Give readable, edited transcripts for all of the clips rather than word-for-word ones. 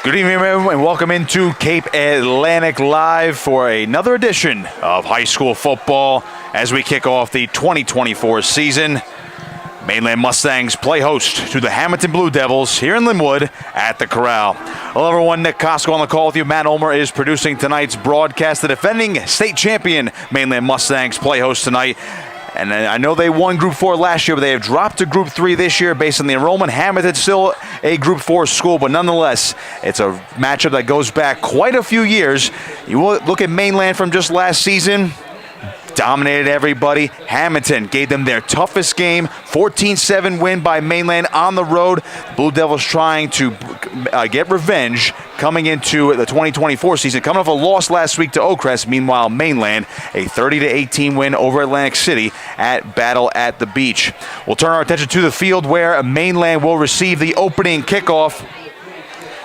Good evening, everyone, and welcome into Cape Atlantic Live for another edition of high school football as we kick off the 2024 season. Mainland Mustangs play host to the Hammonton Blue Devils here in Linwood at the Corral. Hello, everyone. Nick Costco on the call with you. Matt Ulmer is producing tonight's broadcast. The defending state champion Mainland Mustangs play host tonight. And I know they won Group 4 last year, but they have dropped to Group 3 this year based on the enrollment. Hammonton's still a Group 4 school, but nonetheless, it's a matchup that goes back quite a few years. You look at Mainland from just last season, dominated everybody. Hammonton gave them their toughest game, 14-7 win by Mainland on the road. Blue Devils trying to get revenge coming into the 2024 season, coming off a loss last week to Oakcrest. Meanwhile, Mainland, a 30-18 win over Atlantic City at Battle at the Beach. We'll turn our attention to the field where Mainland will receive the opening kickoff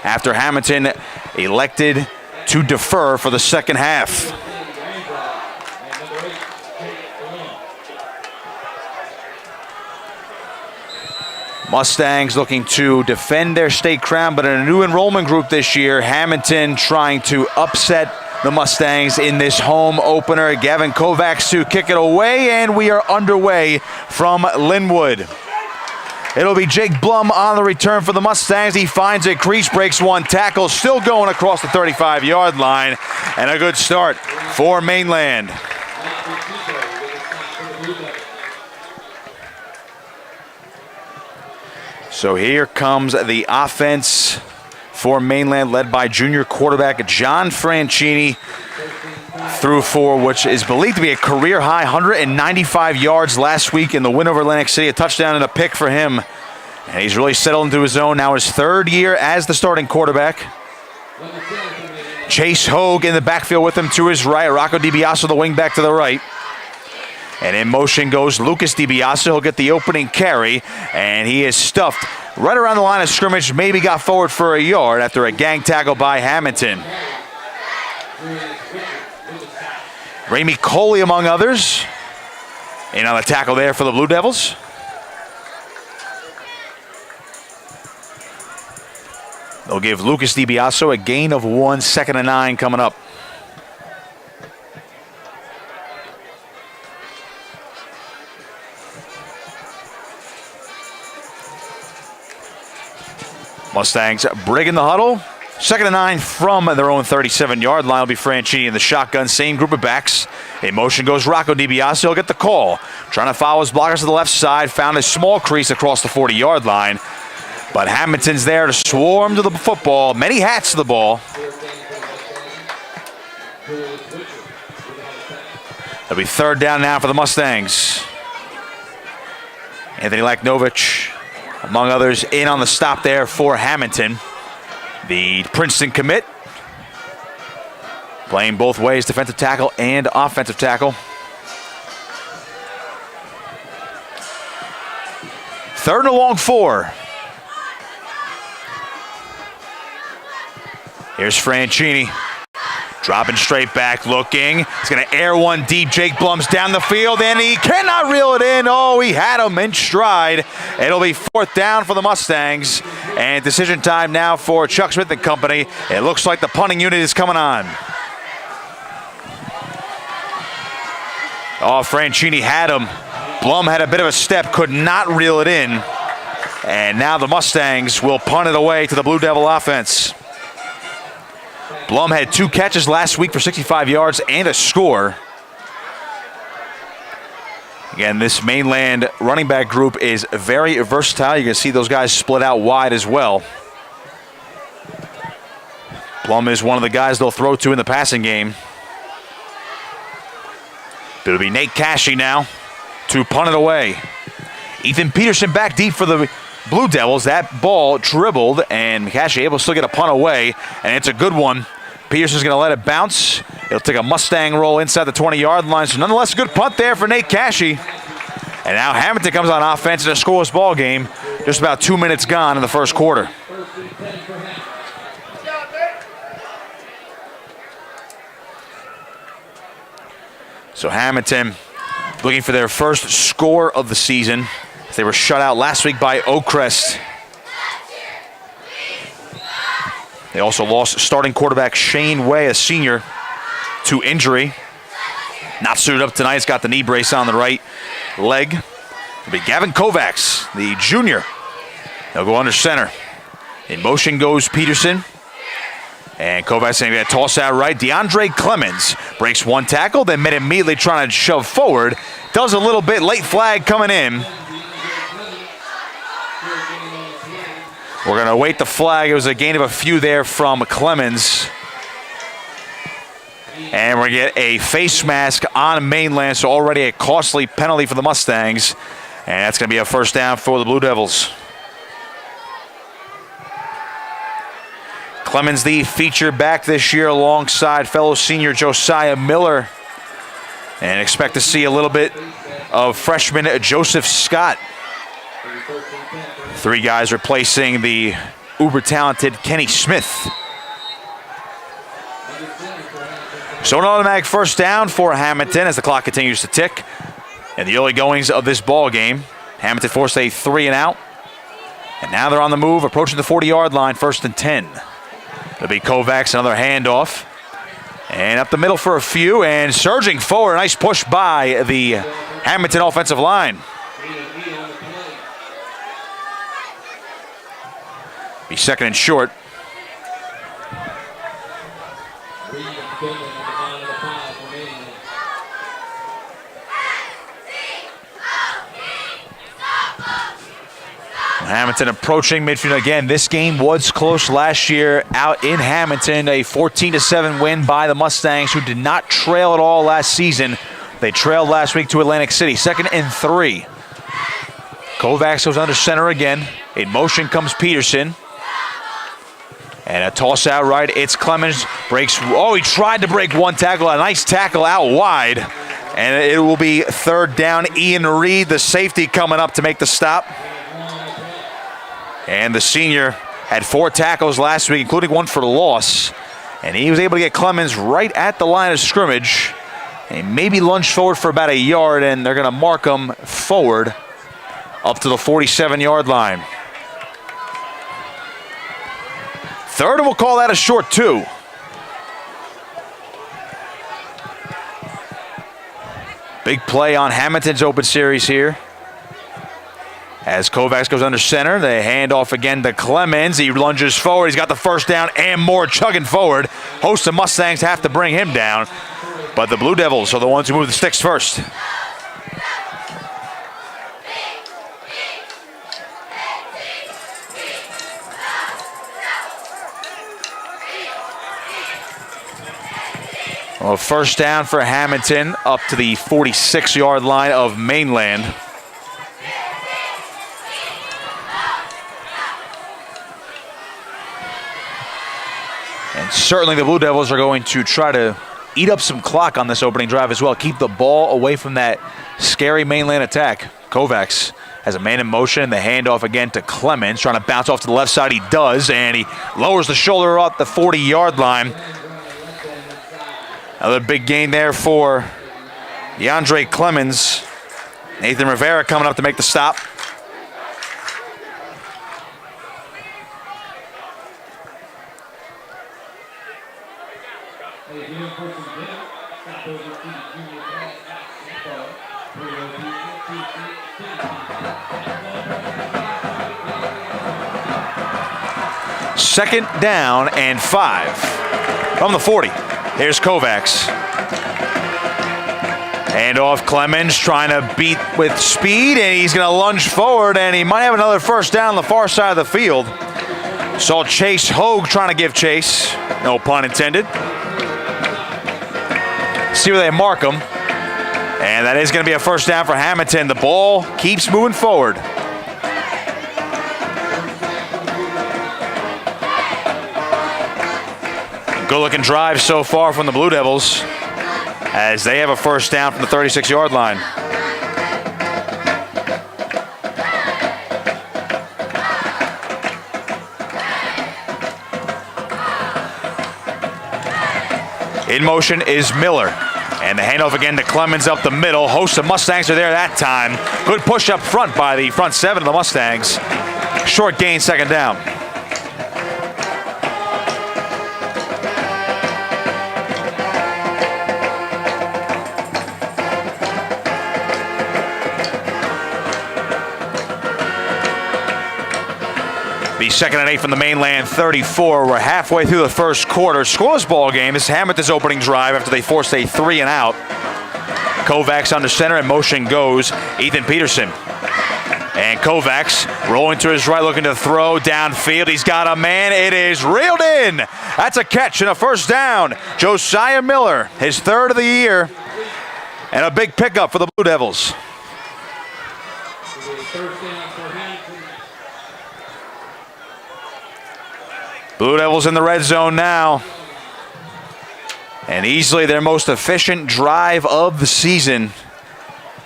after Hammonton elected to defer for the second half. Mustangs looking to defend their state crown, but in a new enrollment group this year, Hammonton trying to upset the Mustangs in this home opener. Gavin Kovacs to kick it away, and we are underway from Linwood. It'll be Jake Blum on the return for the Mustangs. He finds a crease, breaks one tackle, still going across the 35-yard line, and a good start for Mainland. So here comes the offense for Mainland, led by junior quarterback John Franchini. Threw for, which is believed to be a career high, 195 yards last week in the win over Atlantic City. A touchdown and a pick for him. And he's really settled into his zone. Now his third year as the starting quarterback. Chase Hogue in the backfield with him to his right. Rocco DiBiaso, the wingback, to the right. And in motion goes Lucas DiBiaso. He'll get the opening carry, and he is stuffed right around the line of scrimmage. Maybe got forward for a yard after a gang tackle by Hammonton. Ramey Coley, among others, in on the tackle there for the Blue Devils. They'll give Lucas DiBiaso a gain of 1, 2nd and 9 coming up. Mustangs breaking the huddle. 2nd and 9 from their own 37-yard line. Will be Franchini in the shotgun. Same group of backs. In motion goes Rocco DiBiaso. He'll get the call. Trying to follow his blockers to the left side. Found a small crease across the 40-yard line. But Hammonton's there to swarm to the football. Many hats to the ball. It'll be 3rd down now for the Mustangs. Anthony Laknovich, among others, in on the stop there for Hammonton. The Princeton commit, playing both ways, defensive tackle and offensive tackle. 3rd and a long 4. Here's Franchini. Dropping straight back, looking. He's going to air one deep. Jake Blum's down the field, and he cannot reel it in. Oh, he had him in stride. It'll be 4th down for the Mustangs. And decision time now for Chuck Smith and company. It looks like the punting unit is coming on. Oh, Franchini had him. Blum had a bit of a step, could not reel it in. And now the Mustangs will punt it away to the Blue Devil offense. Blum had 2 catches last week for 65 yards and a score. Again, this Mainland running back group is very versatile. You can see those guys split out wide as well. Blum is one of the guys they'll throw to in the passing game. But it'll be Nate Cashy now to punt it away. Ethan Peterson back deep for the Blue Devils. That ball dribbled, and Cashy able to still get a punt away, and it's a good one. Peterson's going to let it bounce. It'll take a Mustang roll inside the 20-yard line. So nonetheless, a good punt there for Nate Cashy. And now Hammonton comes on offense in a scoreless ball game. Just about 2 minutes gone in the first quarter. So Hammonton looking for their first score of the season. They were shut out last week by Oakcrest. They also lost starting quarterback Shane Way, a senior, to injury. Not suited up tonight. He's got the knee brace on the right leg. It'll be Gavin Kovacs, the junior. He'll go under center. In motion goes Peterson. And Kovacs going to toss out right. DeAndre Clemens breaks one tackle, then immediately trying to shove forward. Does a little bit. Late flag coming in. We're going to await the flag. It was a gain of a few there from Clemens. And we're going to get a face mask on Mainland, so already a costly penalty for the Mustangs. And that's going to be a first down for the Blue Devils. Clemens, the feature back this year alongside fellow senior Josiah Miller. And expect to see a little bit of freshman Joseph Scott. 3 guys replacing the uber-talented Kenny Smith. So an automatic first down for Hammonton as the clock continues to tick. In the early goings of this ball game, Hammonton forced a 3 and out. And now they're on the move, approaching the 40-yard line, 1st and 10. It'll be Kovacs, another handoff. And up the middle for a few, and surging forward, nice push by the Hammonton offensive line. Be 2nd and short. Hammonton approaching midfield again. This game was close last year out in Hammonton. A 14-7 win by the Mustangs, who did not trail at all last season. They trailed last week to Atlantic City. 2nd and 3. Kovacs goes under center again. In motion comes Peterson. And a toss out right. It's Clemens. Breaks. Oh, he tried to break one tackle. A nice tackle out wide. And it will be 3rd down. Ian Reed, the safety, coming up to make the stop. And the senior had 4 tackles last week, including one for loss. And he was able to get Clemens right at the line of scrimmage. And maybe lunged forward for about a yard, and they're going to mark him forward up to the 47-yard line. 3rd, and we'll call that a short 2. Big play on Hammonton's open series here. As Kovacs goes under center, they hand off again to Clemens. He lunges forward. He's got the first down and more, chugging forward. Hosts of Mustangs have to bring him down. But the Blue Devils are the ones who move the sticks first. Well, first down for Hammonton up to the 46-yard line of Mainland. And certainly the Blue Devils are going to try to eat up some clock on this opening drive as well. Keep the ball away from that scary Mainland attack. Kovacs has a man in motion. The handoff again to Clemens, trying to bounce off to the left side. He does, and he lowers the shoulder up the 40-yard line. Another big gain there for DeAndre Clemens. Nathan Rivera coming up to make the stop. Second down and 5 from the 40. Here's Kovacs. Hand off Clemens, trying to beat with speed, and he's going to lunge forward, and he might have another first down on the far side of the field. Saw Chase Hogue trying to give chase. No pun intended. See where they mark him. And that is going to be a first down for Hammonton. The ball keeps moving forward. Good-looking drive so far from the Blue Devils as they have a first down from the 36-yard line. In motion is Miller. And the handoff again to Clemens up the middle. Hosts of Mustangs are there that time. Good push up front by the front 7 of the Mustangs. Short gain, 2nd down. The second and 8 from the Mainland 34. We're halfway through the first quarter. Scoreless ball game. This is Hammonton's opening drive after they forced a 3 and out. Kovacs under center and motion goes Ethan Peterson. And Kovacs rolling to his right, looking to throw downfield. He's got a man. It is reeled in. That's a catch and a first down. Josiah Miller, his third of the year, and a big pickup for the Blue Devils. Blue Devils in the red zone now. And easily their most efficient drive of the season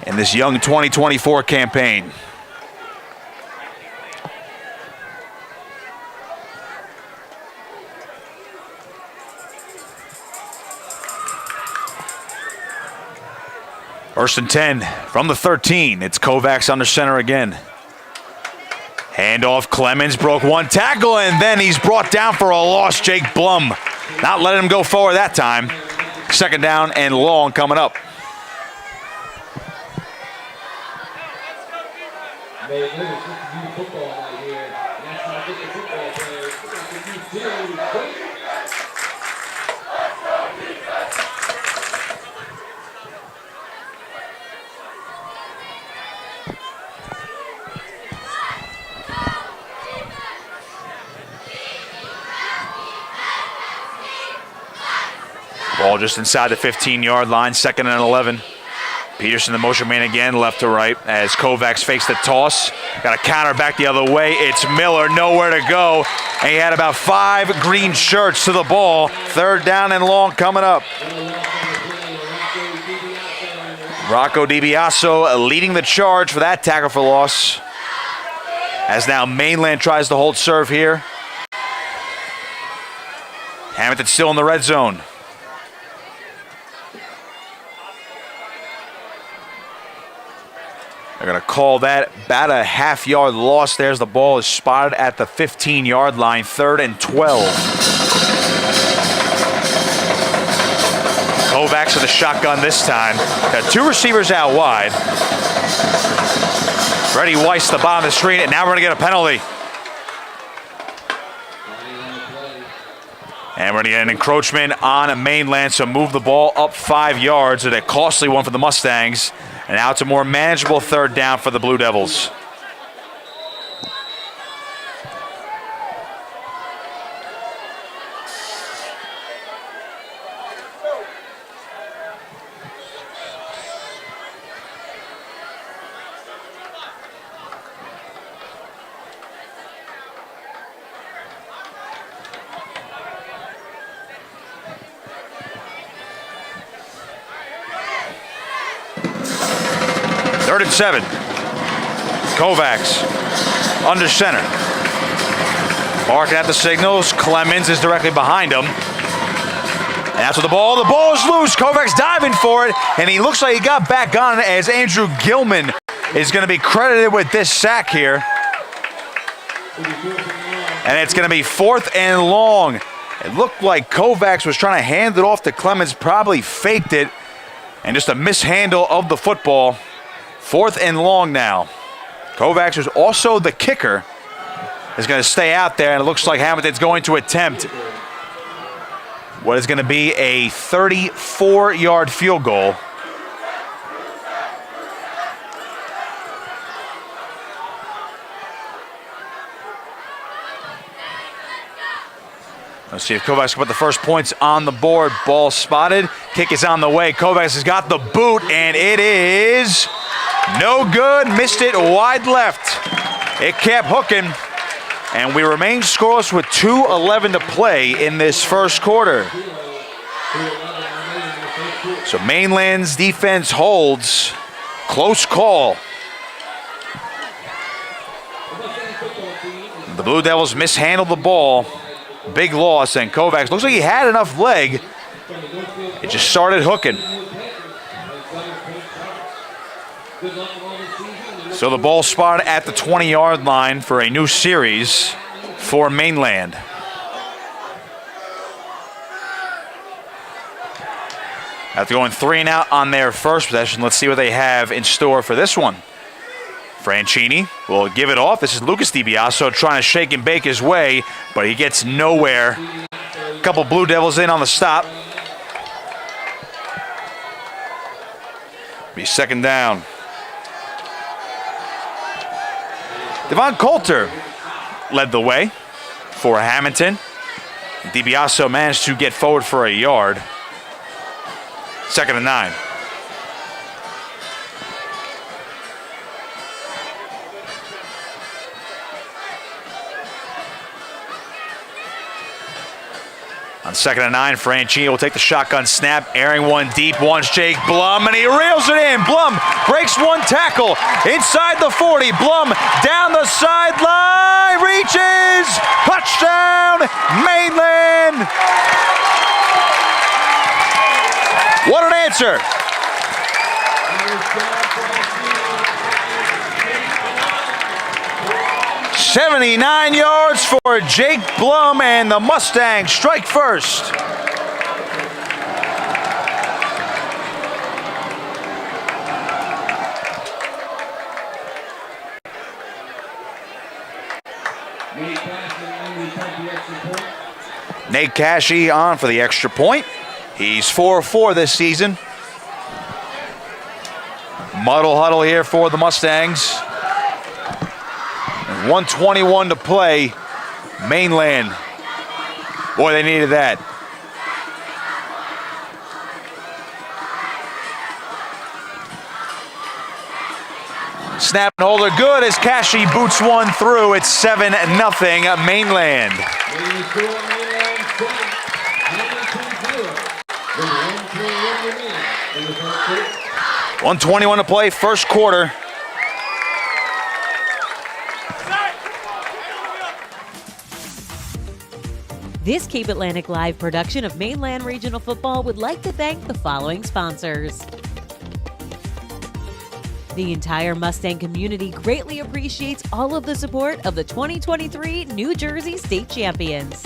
in this young 2024 campaign. First and 10 from the 13. It's Kovacs under center again. Handoff, Clemens broke one tackle, and then he's brought down for a loss. Jake Blum not letting him go forward that time. Second down and long coming up. Ball just inside the 15-yard line, second and 11. Peterson, the motion man again, left to right as Kovacs fakes the toss. Got a counter back the other way. It's Miller, nowhere to go. And he had about 5 green shirts to the ball. Third down and long coming up. Rocco DiBiaso leading the charge for that tackle for loss. As now Mainland tries to hold serve here. Hammonton still in the red zone. They're going to call that about a half-yard loss. There's the ball is spotted at the 15-yard line, third and 12. Kovacs with the shotgun this time. Got 2 receivers out wide. Freddie Weiss, the bottom of the screen, and now we're going to get a penalty. And we're going to get an encroachment on Mainland, so move the ball up 5 yards. It's a costly one for the Mustangs. And now it's a more manageable third down for the Blue Devils. Third and 7. Kovacs under center. Barking at the signals. Clemens is directly behind him. And after the ball is loose. Kovacs diving for it, and he looks like he got back on it as Andrew Gilman is going to be credited with this sack here. And it's going to be 4th and long. It looked like Kovacs was trying to hand it off to Clemens, probably faked it, and just a mishandle of the football. 4th and long now. Kovacs, who's also the kicker, is going to stay out there, and it looks like Hammonton's going to attempt what is going to be a 34-yard field goal. Let's see if Kovacs can put the first points on the board. Ball spotted. Kick is on the way. Kovacs has got the boot, and it is no good. Missed it wide left. It kept hooking, and we remain scoreless with 2:11 to play in this first quarter. So Mainland's defense holds. Close call. The Blue Devils mishandled the ball. Big loss, and Kovacs looks like he had enough leg. It just started hooking. So the ball spotted at the 20-yard line for a new series for Mainland. After going 3 and out on their first possession, let's see what they have in store for this one. Franchini will give it off. This is Lucas DiBiaso trying to shake and bake his way, but he gets nowhere. A couple Blue Devils in on the stop. Be second down. Devon Coulter led the way for Hammonton. DiBiaso managed to get forward for a yard. 2nd and 9. On 2nd and 9, Franchini will take the shotgun snap, airing one deep. One's Jake Blum, and he reels it in. Blum breaks one tackle inside the 40. Blum down the sideline, reaches, touchdown, Mainland. What an answer. "79 yards for Jake Blum, and the Mustangs strike first." Nate Cashy on for the extra point. He's 4-4 this season. Muddle huddle here for the Mustangs. 1:21 to play. Mainland. Boy, they needed that. Snap and holder good as Cashy boots one through. It's 7-0 Mainland. 1:21 to play, first quarter. This Cape Atlantic Live production of Mainland Regional Football would like to thank the following sponsors. The entire Mustang community greatly appreciates all of the support of the 2023 New Jersey State Champions.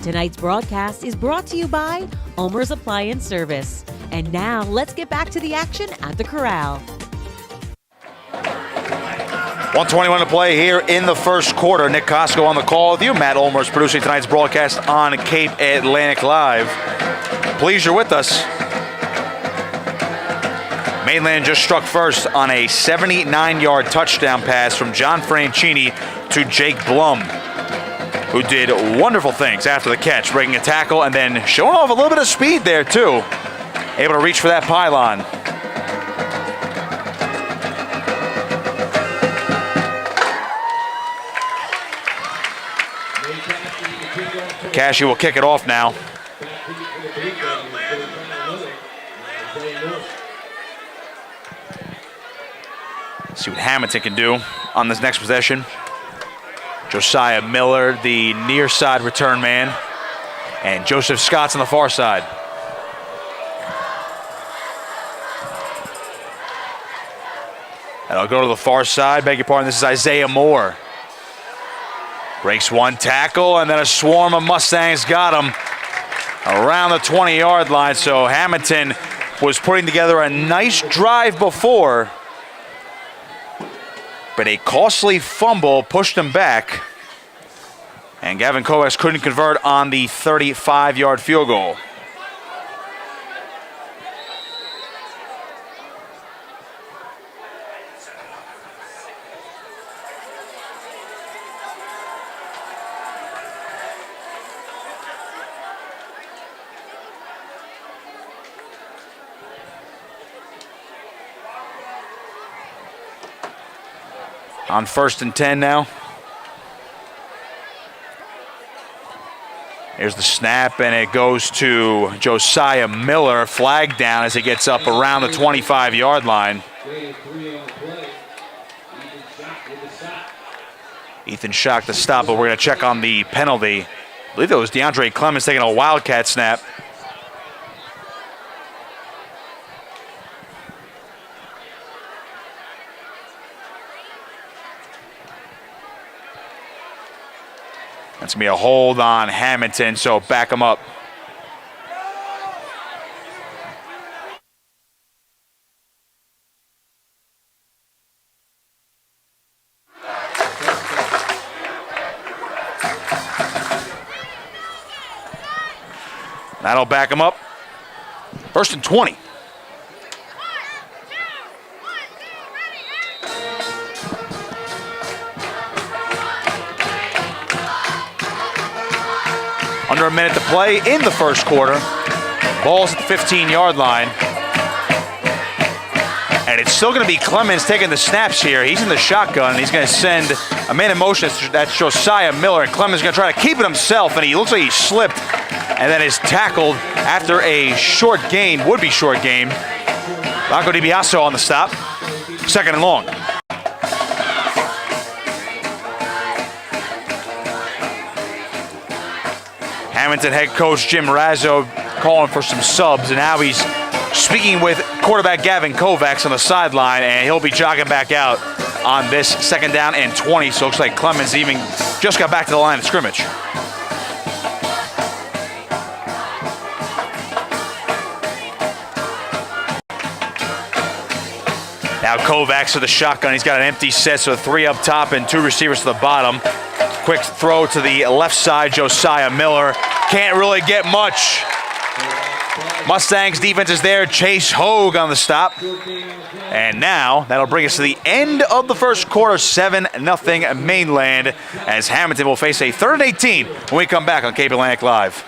Tonight's broadcast is brought to you by ULMERS Appliance Service. And now let's get back to the action at the Corral. 1:21 to play here in the first quarter. Nick Costco on the call with you. Matt Ulmers producing tonight's broadcast on Cape Atlantic Live. Pleased you're with us. Mainland just struck first on a 79-yard touchdown pass from John Franchini to Jake Blum, who did wonderful things after the catch, breaking a tackle and then showing off a little bit of speed there too. Able to reach for that pylon. Cashy will kick it off now. See what Hammonton can do on this next possession. Josiah Miller, the near side return man, and Joseph Scott's on the far side. And I'll go to the far side, beg your pardon, this is Isaiah Moore. Breaks one tackle, and then a swarm of Mustangs got him around the 20-yard line. So Hammonton was putting together a nice drive before, but a costly fumble pushed him back, and Gavin Kovacs couldn't convert on the 35-yard field goal. On 1st and 10 now. Here's the snap, and it goes to Josiah Miller. Flag down as he gets up around the 25-yard line. Ethan Schock to stop, but we're going to check on the penalty. I believe it was DeAndre Clemens taking a wildcat snap. That's going to be a hold on Hammonton, so back him up. That'll back him up. 1st and 20. Under a minute to play in the first quarter. Ball's at the 15-yard line. And it's still going to be Clemens taking the snaps here. He's in the shotgun, and he's going to send a man in motion. That's Josiah Miller. And Clemens is going to try to keep it himself, and he looks like he slipped and then is tackled after a short gain, would-be short gain. Blanco DiBiaso on the stop. 2nd and long. Hammonton head coach Jim Razzo calling for some subs, and now he's speaking with quarterback Gavin Kovacs on the sideline, and he'll be jogging back out on this 2nd down and 20. So it looks like Clemens even just got back to the line of scrimmage. Now Kovacs to the shotgun. He's got an empty set, so 3 up top and 2 receivers to the bottom. Quick throw to the left side, Josiah Miller. Can't really get much. Mustangs defense is there. Chase Hogue on the stop. And now that'll bring us to the end of the first quarter, 7-0 Mainland, as Hammonton will face a 3rd and 18 when we come back on Cape Atlantic Live.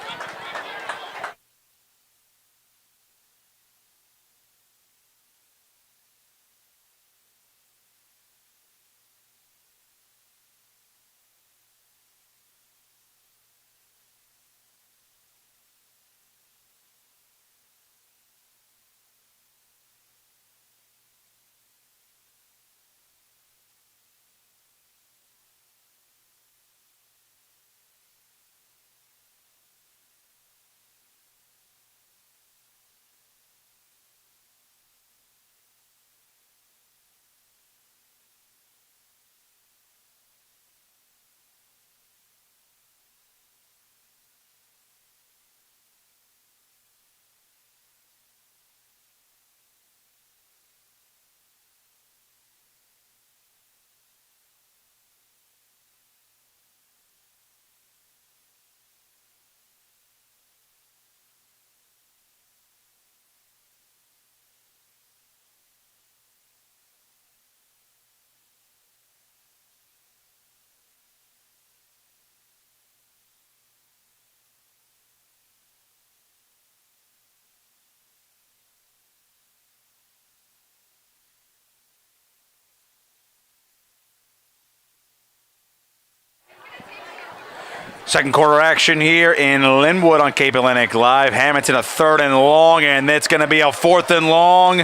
Second quarter action here in Linwood on Cape Atlantic Live. Hammonton a 3rd and long, and it's going to be a 4th and long.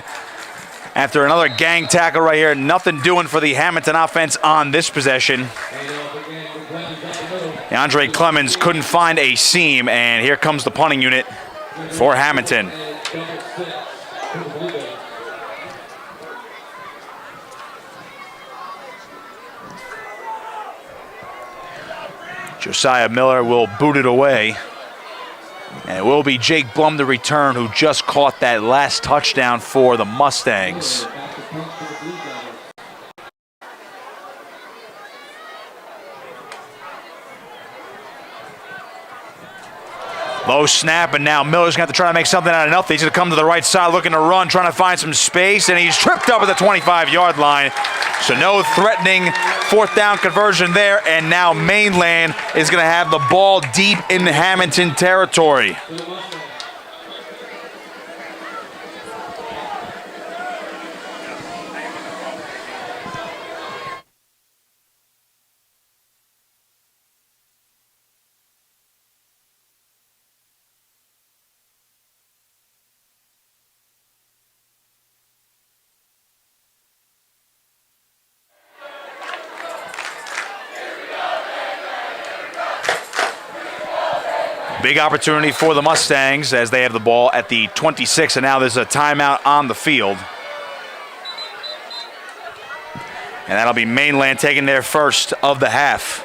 After another gang tackle right here, nothing doing for the Hammonton offense on this possession. Andre Clemens couldn't find a seam, and here comes the punting unit for Hammonton. Josiah Miller will boot it away. And it will be Jake Blum, the return, who just caught that last touchdown for the Mustangs. Low snap, and now Miller's going to have to try to make something out of nothing. He's going to come to the right side looking to run, trying to find some space, and he's tripped up at the 25-yard line. So no threatening 4th down conversion there, and now Mainland is going to have the ball deep in Hammonton territory. Big opportunity for the Mustangs as they have the ball at the 26, and now there's a timeout on the field. And that'll be Mainland taking their first of the half.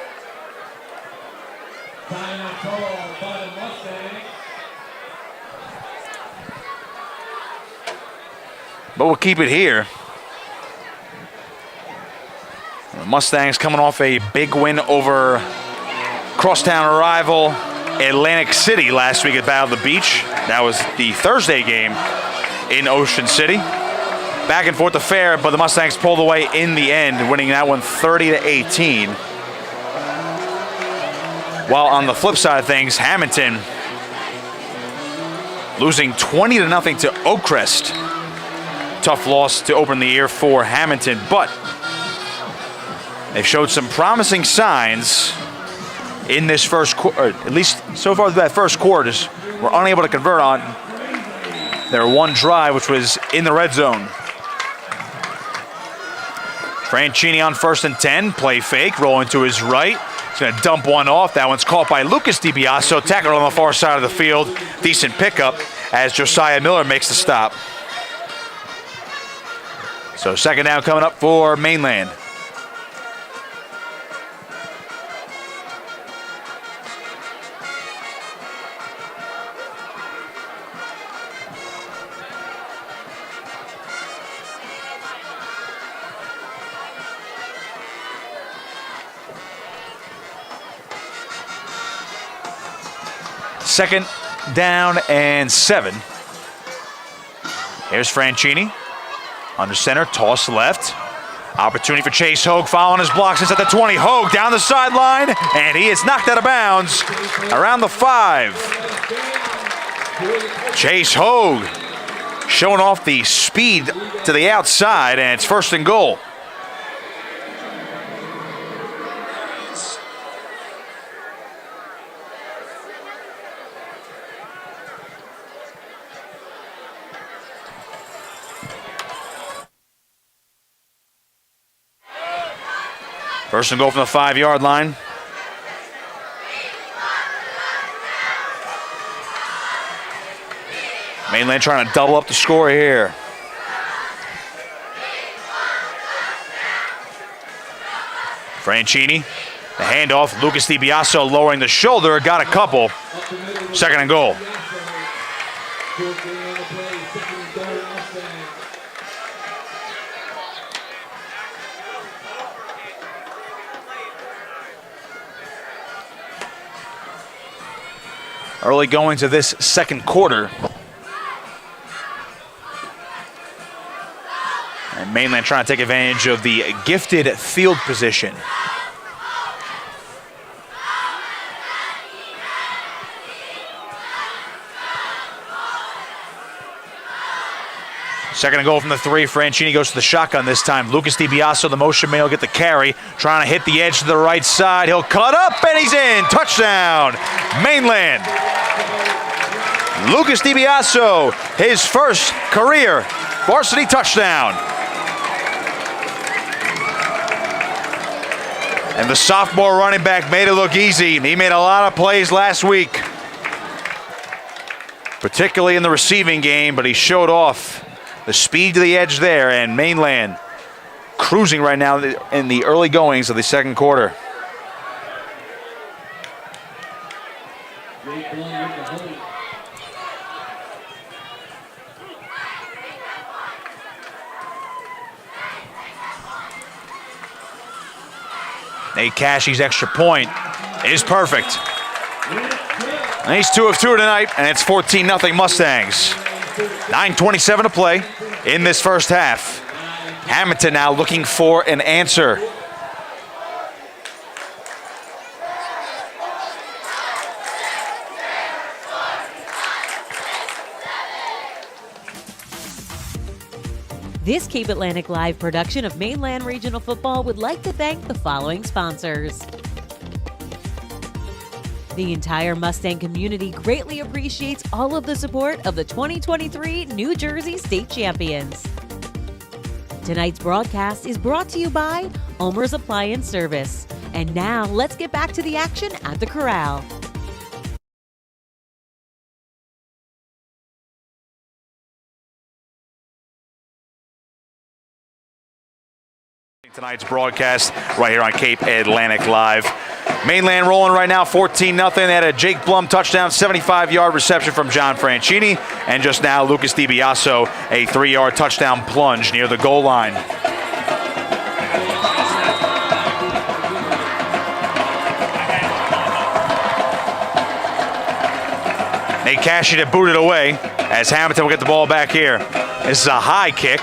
But we'll keep it here. The Mustangs coming off a big win over crosstown rival Atlantic City last week at Battle of the Beach. That was the Thursday game in Ocean City. Back and forth affair, but the Mustangs pulled away in the end, winning that one 30-18. While on the flip side of things, Hammonton losing 20-0 to Oakcrest. Tough loss to open the year for Hammonton, but they've showed some promising signs in this first quarter, at least so far that first quarter. Were unable to convert on their one drive, which was in the red zone. Franchini on 1st and 10, play fake, rolling to his right. He's going to dump one off. That one's caught by Lucas DiBiaso, tackled on the far side of the field. Decent pickup as Josiah Miller makes the stop. So second down coming up for Mainland. Second down and 7. Here's Franchini. Under center, toss left. Opportunity for Chase Hogue following his blocks inside the 20. Hogue down the sideline, and he is knocked out of bounds around the 5. Chase Hogue showing off the speed to the outside, and it's 1st and goal. First and goal from the 5-yard line. Mainland trying to double up the score here. Franchini, the handoff. Lucas DiBiaso lowering the shoulder, got a couple. 2nd and goal. Early going to this second quarter. And Mainland trying to take advantage of the gifted field position. Second and goal from the 3. Franchini goes to the shotgun this time. Lucas DiBiaso, the motion man, will get the carry. Trying to hit the edge to the right side. He'll cut up, and he's in. Touchdown, Mainland. Lucas DiBiaso, his first career varsity touchdown. And the sophomore running back made it look easy. He made a lot of plays last week, particularly in the receiving game, but he showed off the speed to the edge there, and Mainland cruising right now in the early goings of the second quarter. Nate Cashie's extra point is perfect. And he's 2 of 2 tonight, and it's 14-0 Mustangs. 9:27 to play in this first half. Hammonton now looking for an answer. This Cape Atlantic Live production of Mainland Regional Football would like to thank the following sponsors. The entire Mustang community greatly appreciates all of the support of the 2023 New Jersey State Champions. Tonight's broadcast is brought to you by ULMERS Appliance Service. And now let's get back to the action at the Corral. Tonight's broadcast right here on Cape Atlantic Live. Mainland rolling right now 14-0. They had a Jake Blum touchdown, 75-yard reception from John Franchini. And just now, Lucas DiBiaso, a 3-yard touchdown plunge near the goal line. Nate Cashy to boot it away as Hammonton will get the ball back here. This is a high kick.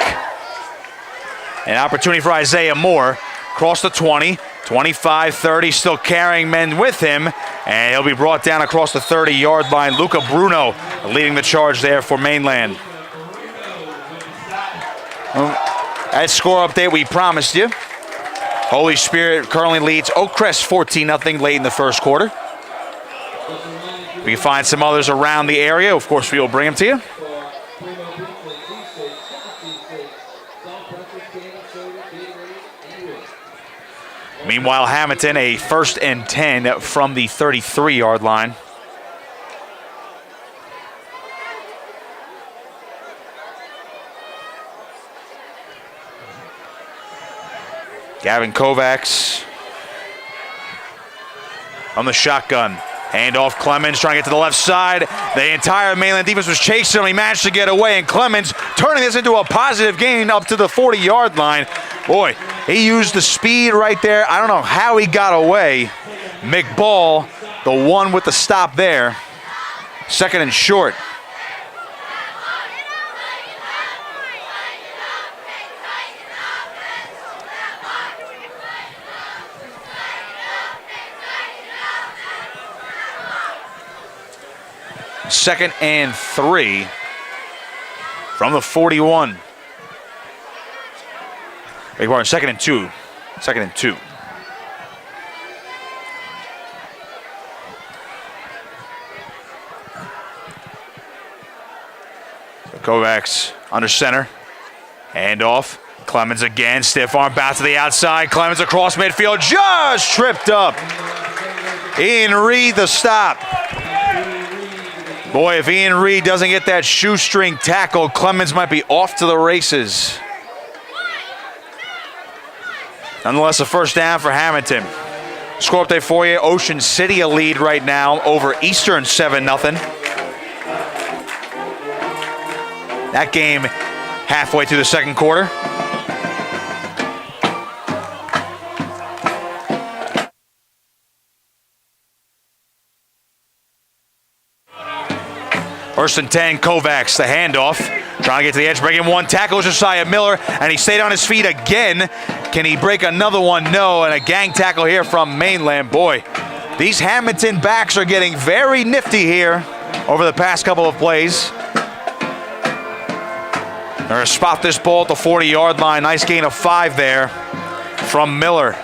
An opportunity for Isaiah Moore. Across the 20, 25, 30, still carrying men with him. And he'll be brought down across the 30-yard line. Luca Bruno leading the charge there for Mainland. That score update we promised you. Holy Spirit currently leads Oakcrest 14-0 late in the first quarter. We can find some others around the area. Of course, we will bring them to you. Meanwhile, Hammonton, a 1st and 10 from the 33-yard line. Gavin Kovacs on the shotgun. Hand off Clemens, trying to get to the left side. The entire Mainland defense was chasing him. He managed to get away, and Clemens turning this into a positive gain up to the 40-yard line. Boy, he used the speed right there. I don't know how he got away. McBall, the one with the stop there. 2nd and short. Second and 3 from the 41. Beg your pardon, 2nd and 2. 2nd and 2. So Kovacs under center. Hand off. Clemens again. Stiff arm bounce to the outside. Clemens across midfield. Just tripped up. Ian Reed the stop. Boy, if Ian Reed doesn't get that shoestring tackle, Clemens might be off to the races. Nonetheless, a 1st down for Hammonton. Score update for you. Ocean City a lead right now over Eastern 7-0. That game halfway through the 2nd quarter. First and 10, Kovacs, the handoff. Trying to get to the edge, breaking one. Tackles Josiah Miller, and he stayed on his feet again. Can he break another one? No, and a gang tackle here from Mainland. Boy, these Hammonton backs are getting very nifty here over the past couple of plays. They're going to spot this ball at the 40-yard line. Nice gain of 5 there from Miller.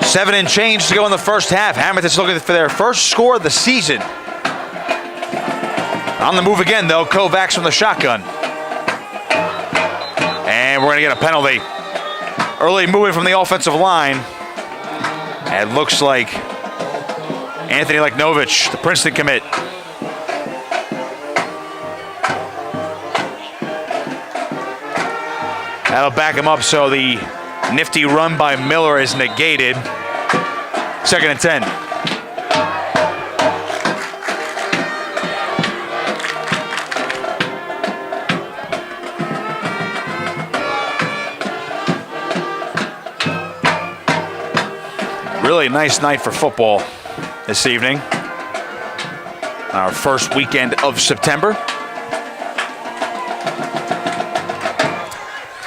Seven and change to go in the first half. Hammonton's looking for their first score of the season. On the move again, though, Kovacs from the shotgun. And we're going to get a penalty. Early movement from the offensive line. And it looks like Anthony Leknovich, the Princeton commit. That'll back him up, so the nifty run by Miller is negated. 2nd and 10. Really nice night for football this evening. Our first weekend of September.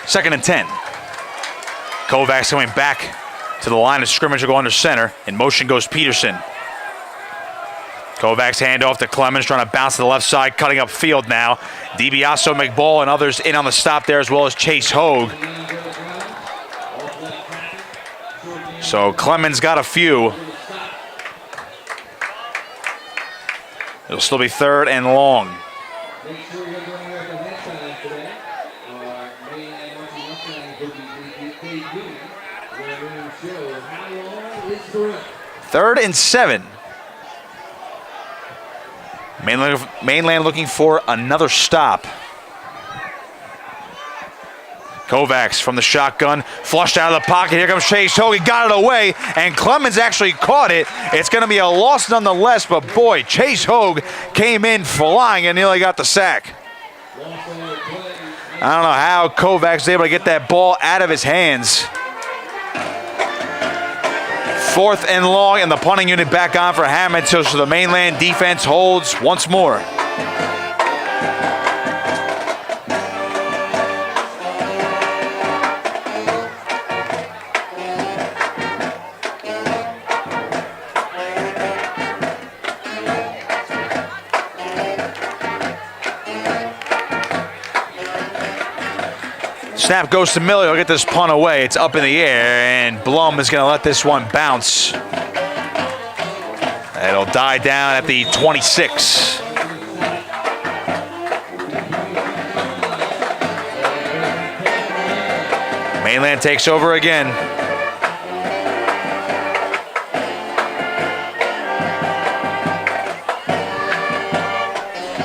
2nd and 10. Kovacs coming back to the line of scrimmage to go under center. In motion goes Peterson. Kovacs handoff to Clemens, trying to bounce to the left side, cutting up field now. DiBiaso, McBall, and others in on the stop there, as well as Chase Hogue. So Clemens got a few. It'll still be 3rd and long. Third and 7. Mainland looking for another stop. Kovacs from the shotgun, flushed out of the pocket. Here comes Chase Hogue. He got it away, and Clemens actually caught it. It's going to be a loss nonetheless, but boy, Chase Hogue came in flying and nearly got the sack. I don't know how Kovacs was able to get that ball out of his hands. 4th and long, and the punting unit back on for Hammonton, so the Mainland defense holds once more. Snap goes to Miller. He'll get this punt away. It's up in the air, and Blum is going to let this one bounce. It'll die down at the 26. Mainland takes over again.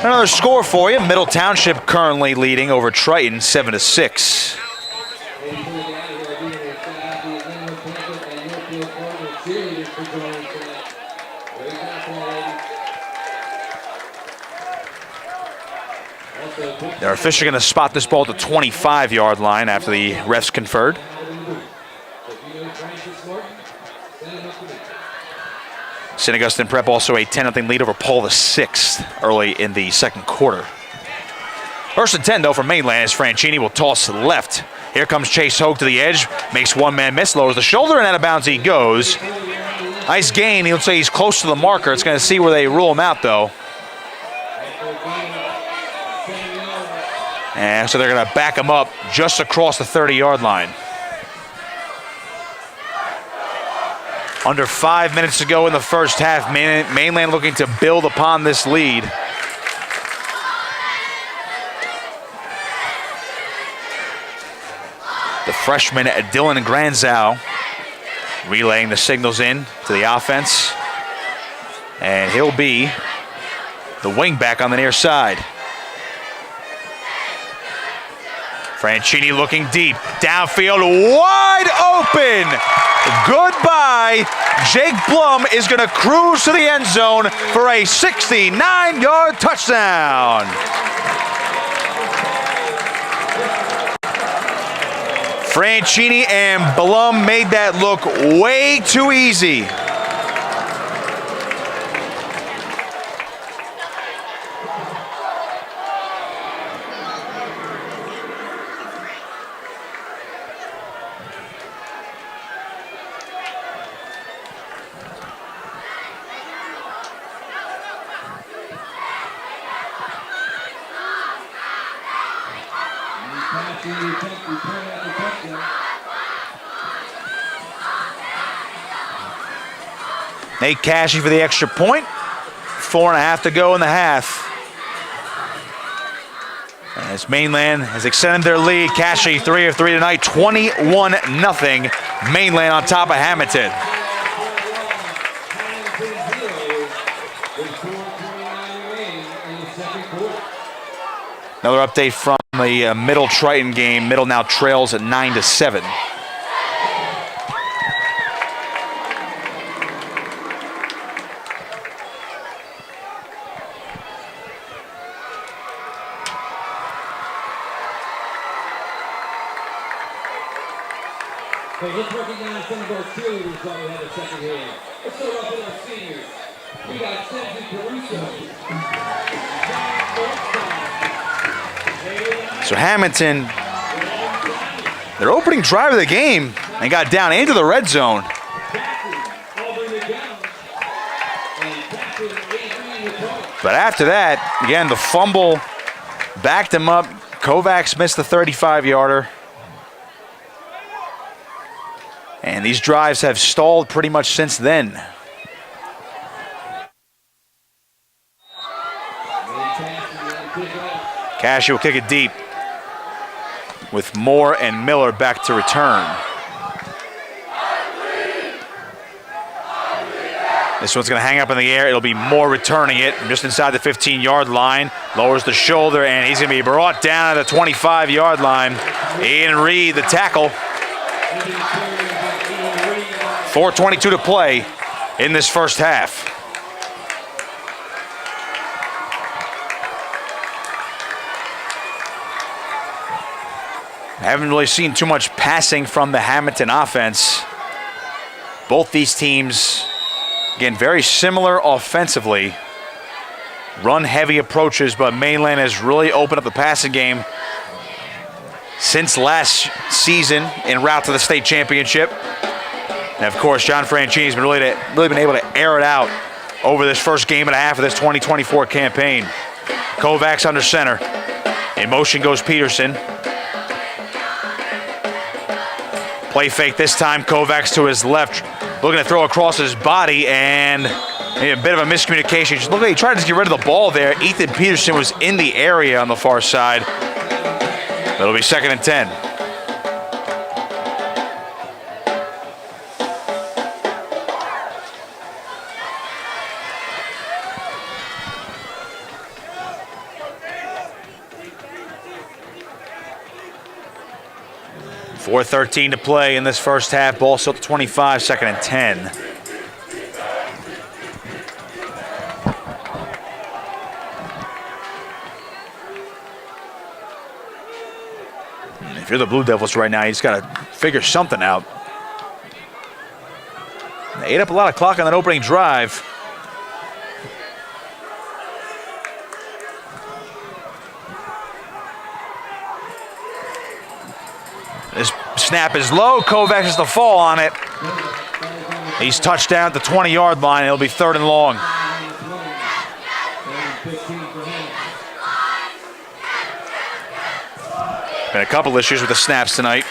Another score for you. Middle Township currently leading over Triton 7-6. They're officially going to spot this ball at the 25-yard line after the refs conferred. St. Augustine Prep also a 10-0 lead over Paul VI early in the second quarter. 1st and 10 though for Mainland as Franchini will toss left. Here comes Chase Hogue to the edge, makes one man miss, lowers the shoulder, and out of bounds he goes. Nice gain. He'll say he's close to the marker. It's going to see where they rule him out though. And so they're going to back him up just across the 30-yard line. Under 5 minutes to go in the first half. Mainland looking to build upon this lead. The freshman Dylan Granzow relaying the signals in to the offense. And he'll be the wingback on the near side. Franchini looking deep, downfield, wide open. Goodbye. Jake Blum is going to cruise to the end zone for a 69-yard touchdown. Franchini and Blum made that look way too easy. Nate Cashy for the extra point. 4.5 to go in the half. As Mainland has extended their lead, Cashy 3 of 3 tonight, 21-0. Mainland on top of Hammonton. Another update from the Middle Triton game. Middle now trails at 9-7. Hey, let's recognize some of our cheerleaders while we have a second here. Let's start off with our seniors. We got Cedric Caruso. So Hammonton, their opening drive of the game, and got down into the red zone. But after that, again, the fumble backed him up. Kovacs missed the 35-yarder. And these drives have stalled pretty much since then. Cashy will kick it deep with Moore and Miller back to return. This one's going to hang up in the air. It'll be Moore returning it just inside the 15-yard line. Lowers the shoulder, and he's going to be brought down at the 25-yard line. Ian Reed, the tackle. 4:22 to play in this first half. I haven't really seen too much passing from the Hammonton offense. Both these teams, again, very similar offensively. Run-heavy approaches, but Mainland has really opened up the passing game since last season en route to the state championship. And of course, John Franchini's been really been able to air it out over this first game and a half of this 2024 campaign. Kovacs under center. In motion goes Peterson. Play fake this time. Kovacs to his left, looking to throw across his body, and a bit of a miscommunication. Just look like he tried to get rid of the ball there. Ethan Peterson was in the area on the far side. It'll be 2nd and 10. .4:13 to play in this first half. Ball still at 25, 2nd and 10. If you're the Blue Devils right now, you just got to figure something out. They ate up a lot of clock on that opening drive. This snap is low. Kovacs has to fall on it. He's touched down at the 20-yard line. It'll be 3rd and long. Been a couple issues with the snaps tonight.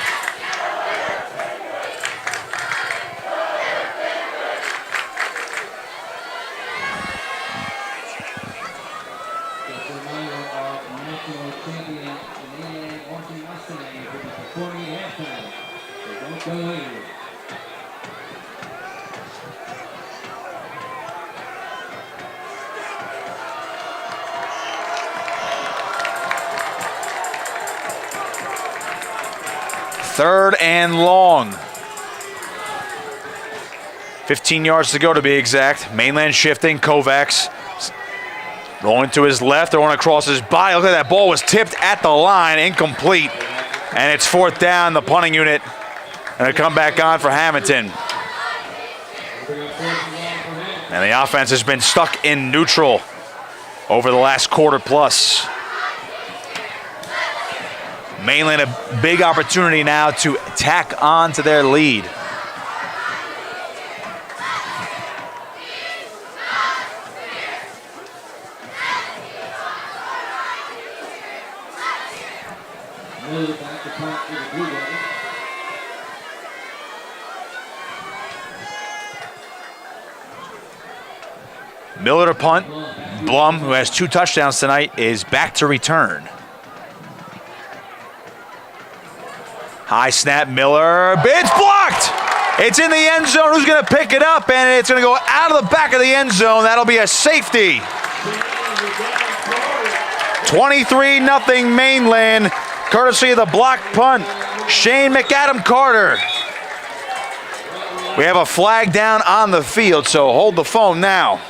Third and long. 15 yards to go to be exact. Mainland shifting. Kovacs rolling to his left, throwing across his body. Look at that ball was tipped at the line, incomplete. And it's 4th down. The punting unit going to come back on for Hammonton. And the offense has been stuck in neutral over the last quarter plus. Mainland a big opportunity now to tack on to their lead. Miller to punt. Blum, who has 2 touchdowns tonight, is back to return. High snap, Miller. It's blocked! It's in the end zone. Who's going to pick it up? And it's going to go out of the back of the end zone. That'll be a safety. 23-0 Mainland, courtesy of the block punt. Shane McAdam Carter. We have a flag down on the field, so hold the phone now.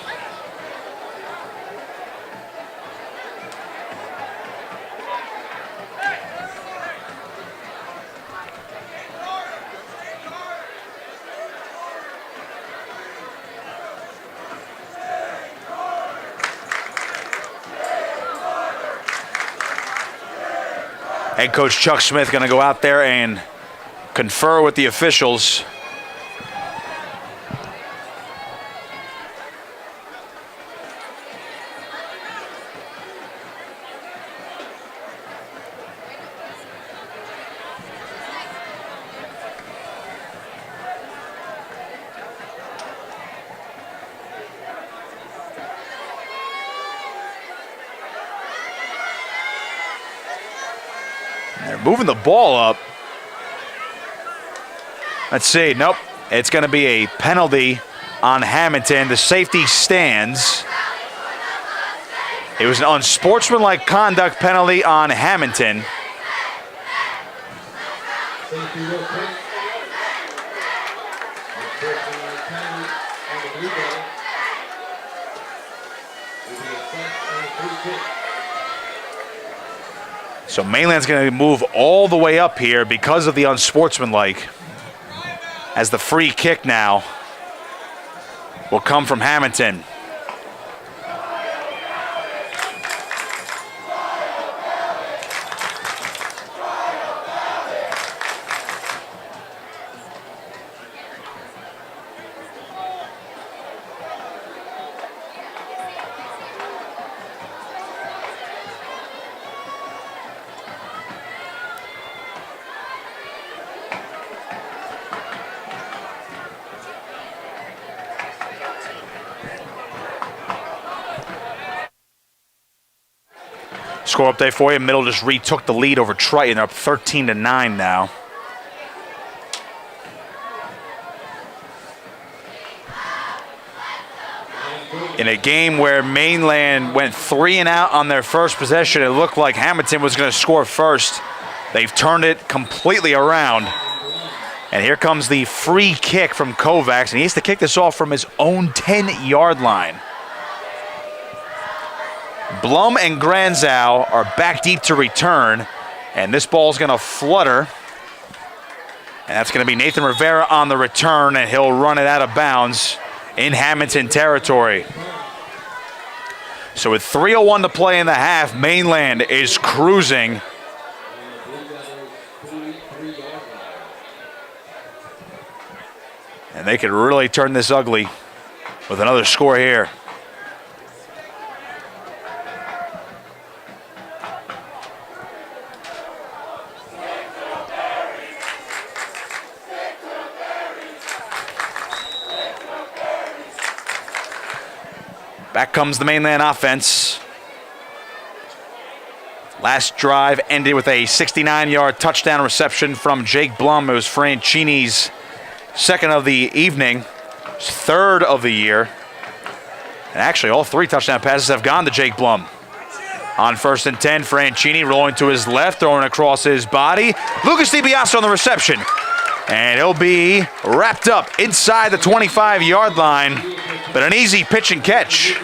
Head coach Chuck Smith going to go out there and confer with the officials. They're moving the ball up. Let's see. Nope. It's going to be a penalty on Hammonton. The safety stands. It was an unsportsmanlike conduct penalty on Hammonton. Safety real quick. Unfortunately, penalty on the blue ball. Will be assessed and a free kick. So Mainland's going to move all the way up here because of the unsportsmanlike, as the free kick now will come from Hammonton. Score update for you. Middle just retook the lead over Triton. They're up 13-9 now. In a game where Mainland went 3 and out on their first possession, it looked like Hammonton was going to score first. They've turned it completely around. And here comes the free kick from Kovacs, and he has to kick this off from his own 10-yard line. Blum and Granzow are back deep to return, and this ball's going to flutter. And that's going to be Nathan Rivera on the return, and he'll run it out of bounds in Hammonton territory. So with 3:01 to play in the half, Mainland is cruising. And they could really turn this ugly with another score here. Back comes the Mainland offense. Last drive ended with a 69-yard touchdown reception from Jake Blum. It was Franchini's second of the evening, third of the year. And actually, all 3 touchdown passes have gone to Jake Blum. On 1st and 10, Franchini rolling to his left, throwing across his body. Lucas DiBiase on the reception. And he'll be wrapped up inside the 25-yard line, but an easy pitch and catch.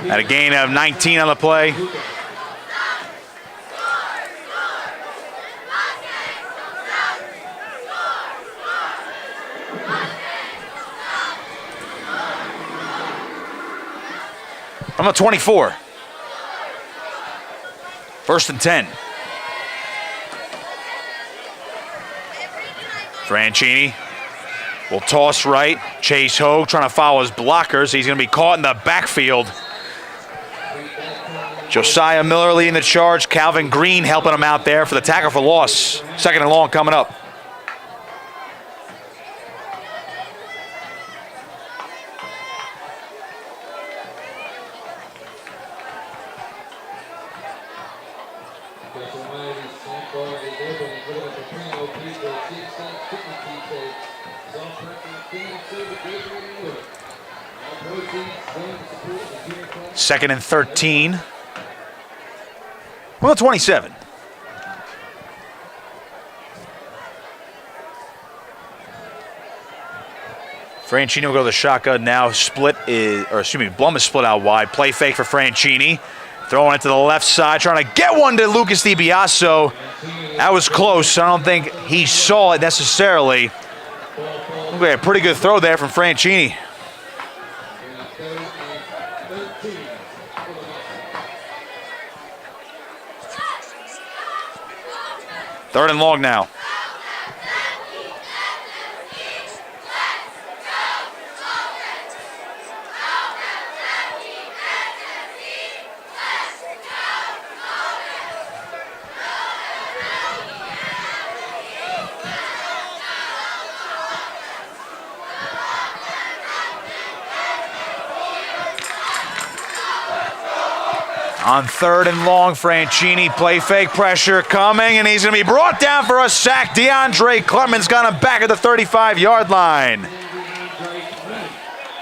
At a gain of 19 on the play. From the 24. 1st and 10. Franchini will toss right. Chase Hogue trying to follow his blockers. He's going to be caught in the backfield. Josiah Miller leading the charge. Calvin Green helping him out there for the tackle for loss. 2nd and long coming up. Second and 13. Well, 27. Franchini will go to the shotgun now. Blum is split out wide. Play fake for Franchini. Throwing it to the left side, trying to get one to Lucas DiBiase. That was close. I don't think he saw it necessarily. Looked like a pretty good throw there from Franchini. Third and long now. On 3rd and long, Franchini, play fake pressure coming, and he's going to be brought down for a sack. DeAndre Clemens got him back at the 35-yard line.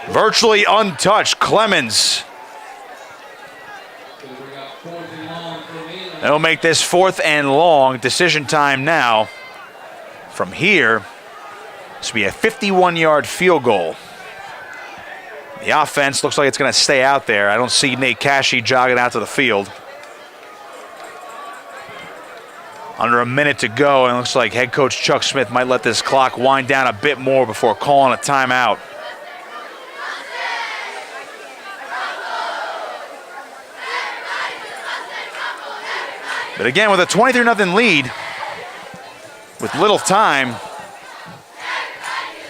Virtually untouched, Clemens. That'll make this 4th and long. Decision time now. From here, this will be a 51-yard field goal. The offense looks like it's going to stay out there. I don't see Nate Cashy jogging out to the field. Under a minute to go, and it looks like head coach Chuck Smith might let this clock wind down a bit more before calling a timeout. But again, with a 23-0 lead, with little time,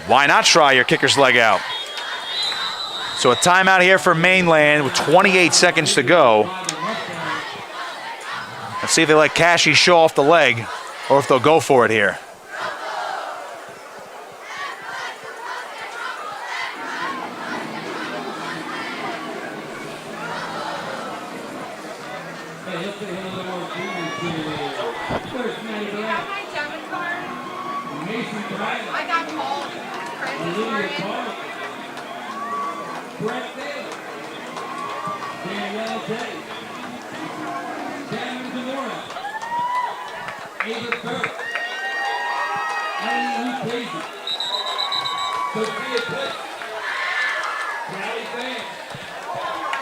why not try your kicker's leg out? So a timeout here for Mainland with 28 seconds to go. Let's see if they let Cashy show off the leg or if they'll go for it here.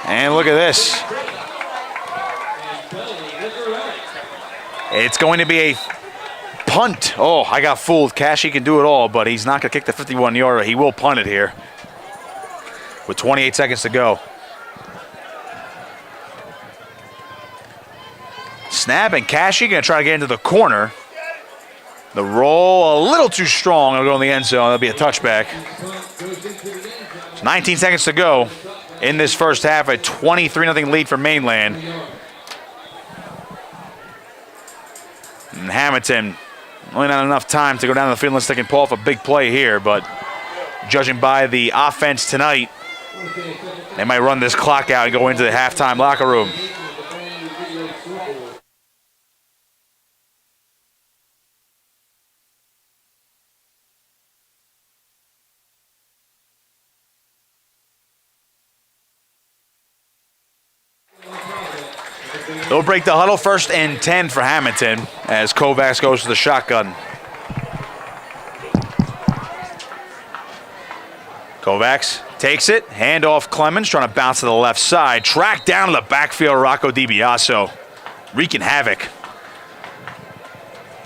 And look at this. It's going to be a punt. Oh, I got fooled. Cashy can do it all, but he's not going to kick the 51-yarder. He will punt it here with 28 seconds to go. Snap, and Cashy going to try to get into the corner. The roll a little too strong. It'll go in the end zone. That'll be a touchback. It's 19 seconds to go in this first half. A 23-0 lead for Mainland. And Hammonton, only not enough time to go down the field and stick and pull off a big play here, but judging by the offense tonight, they might run this clock out and go into the halftime locker room. They'll break the huddle. 1st and 10 for Hammonton as Kovacs goes to the shotgun. Kovacs takes it. Handoff Clemens trying to bounce to the left side. Tracked down to the backfield, Rocco DiBiaso. Wreaking havoc.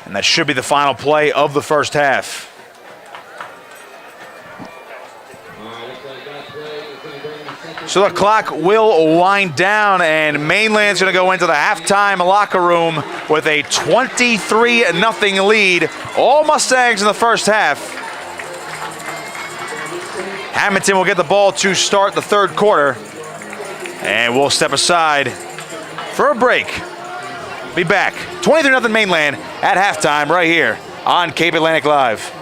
And that should be the final play of the first half. So the clock will wind down, and Mainland's going to go into the halftime locker room with a 23-0 lead. All Mustangs in the first half. Hammonton will get the ball to start the 3rd quarter, and we'll step aside for a break. Be back. 23-0 Mainland at halftime right here on Cape Atlantic Live.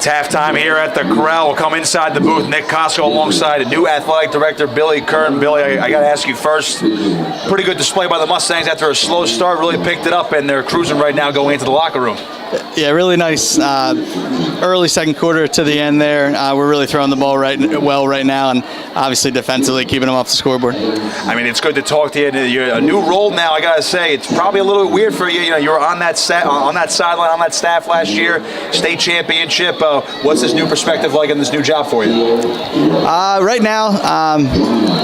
It's halftime here at the Corral. We'll come inside the booth. Nick Costco alongside a new athletic director, Billy Kern. Billy, I got to ask you first, pretty good display by the Mustangs after a slow start. Really picked it up, and they're cruising right now going into the locker room. Yeah, really nice early second quarter to the end there. We're really throwing the ball well right now, and obviously defensively keeping them off the scoreboard. I mean, it's good to talk to you. You're a new role now. I gotta say, it's probably a little bit weird for you. You know, you were on that sideline, on that staff last year, state championship. What's this new perspective like in this new job for you? Right now,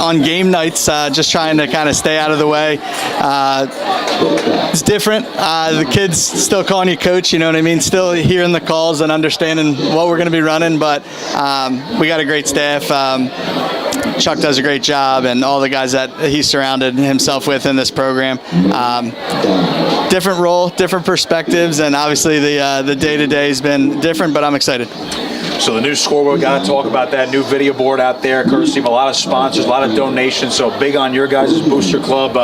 on game nights, just trying to kind of stay out of the way. It's different. The kids still calling you coach. You know what I mean? Still hearing the calls and understanding what we're going to be running, but we got a great staff. Chuck does a great job, and all the guys that he surrounded himself with in this program. Different role, different perspectives, and obviously the day-to-day has been different, but I'm excited. So the new scoreboard, got to talk about that new video board out there, courtesy of a lot of sponsors, a lot of donations, so big on your guys' booster club.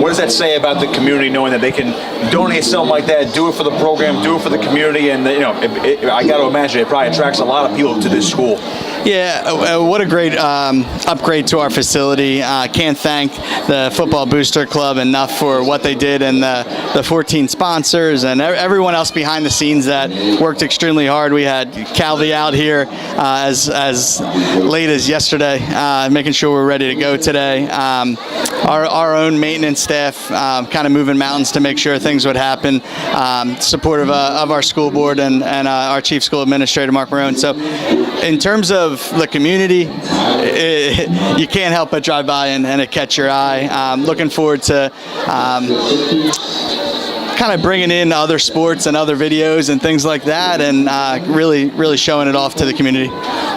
What does that say about the community, knowing that they can donate something like that, do it for the program, do it for the community, and you know, I got to imagine it probably attracts a lot of people to this school. Yeah, what a great upgrade to our facility. Can't thank the Football Booster Club enough for what they did, and the 14 sponsors and everyone else behind the scenes that worked extremely hard. We had Calvi out here as late as yesterday, making sure we're ready to go today. Our own maintenance staff kind of moving mountains to make sure things would happen, supportive of our school board and our chief school administrator, Mark Marone. So in terms of the community, you can't help but drive by and it catch your eye. Looking forward to kind of bringing in other sports and other videos and things like that, and really showing it off to the community.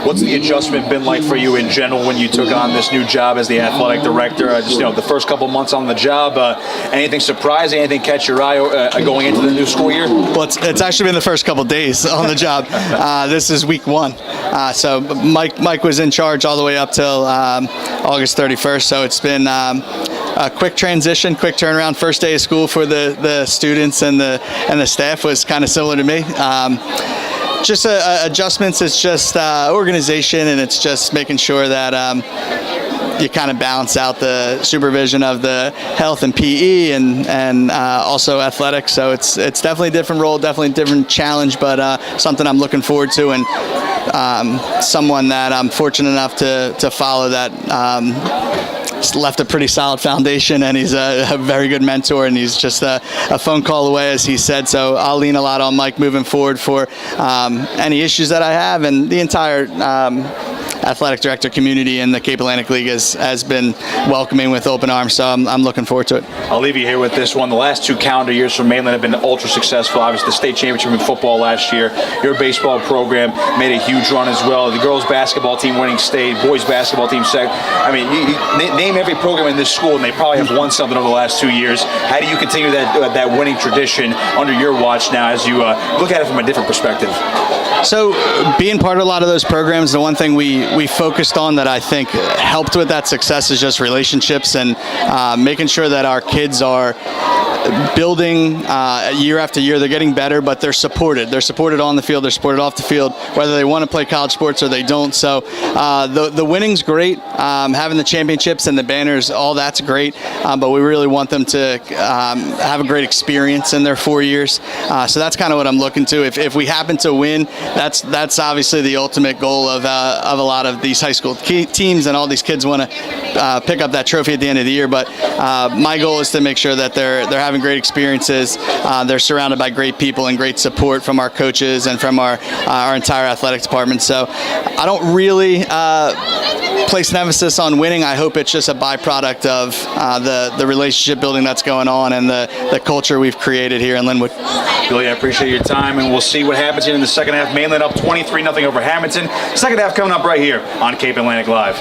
What's the adjustment been like for you in general when you took on this new job as the athletic director? Just, you know, the first couple months on the job, anything surprising, anything catch your eye going into the new school year? Well, it's actually been the first couple days on the job. This is week 1. So Mike was in charge all the way up till August 31st. So it's been a quick transition, quick turnaround. First day of school for the students and the staff was kind of similar to me. Just adjustments. It's just organization, and it's just making sure that you kind of balance out the supervision of the health and PE and also athletics. So it's definitely a different role, definitely a different challenge, but something I'm looking forward to, and someone that I'm fortunate enough to follow that left a pretty solid foundation, and he's a very good mentor, and he's just a phone call away, as he said. So I'll lean a lot on Mike moving forward for any issues that I have, and the entire athletic director community in the Cape Atlantic League has been welcoming with open arms, so I'm looking forward to it. I'll leave you here with this one. The last 2 calendar years for Mainland have been ultra successful. Obviously, the state championship in football last year. Your baseball program made a huge run as well. The girls basketball team winning state, boys basketball team second. I mean, you name every program in this school, and they probably have won something over the last 2 years. How do you continue that winning tradition under your watch now, as you look at it from a different perspective? So being part of a lot of those programs, the one thing we focused on that I think helped with that success is just relationships, and making sure that our kids are building year after year. They're getting better, but they're supported. They're supported on the field. They're supported off the field, whether they want to play college sports or they don't. So the winning's great. Having the championships and the banners, all that's great. But we really want them to have a great experience in their 4 years. So that's kind of what I'm looking to. If we happen to win, that's obviously the ultimate goal of a lot of these high school teams, and all these kids want to pick up that trophy at the end of the year. But my goal is to make sure that they're having great experiences. They're surrounded by great people and great support from our coaches and from our entire athletic department. So I don't really place an emphasis on winning. I hope it's just a byproduct of the relationship building that's going on, and the culture we've created here in Linwood. Billy, I appreciate your time, and we'll see what happens here in the second half. Mainland up 23-0 over Hammonton. Second half coming up right here on Cape Atlantic Live.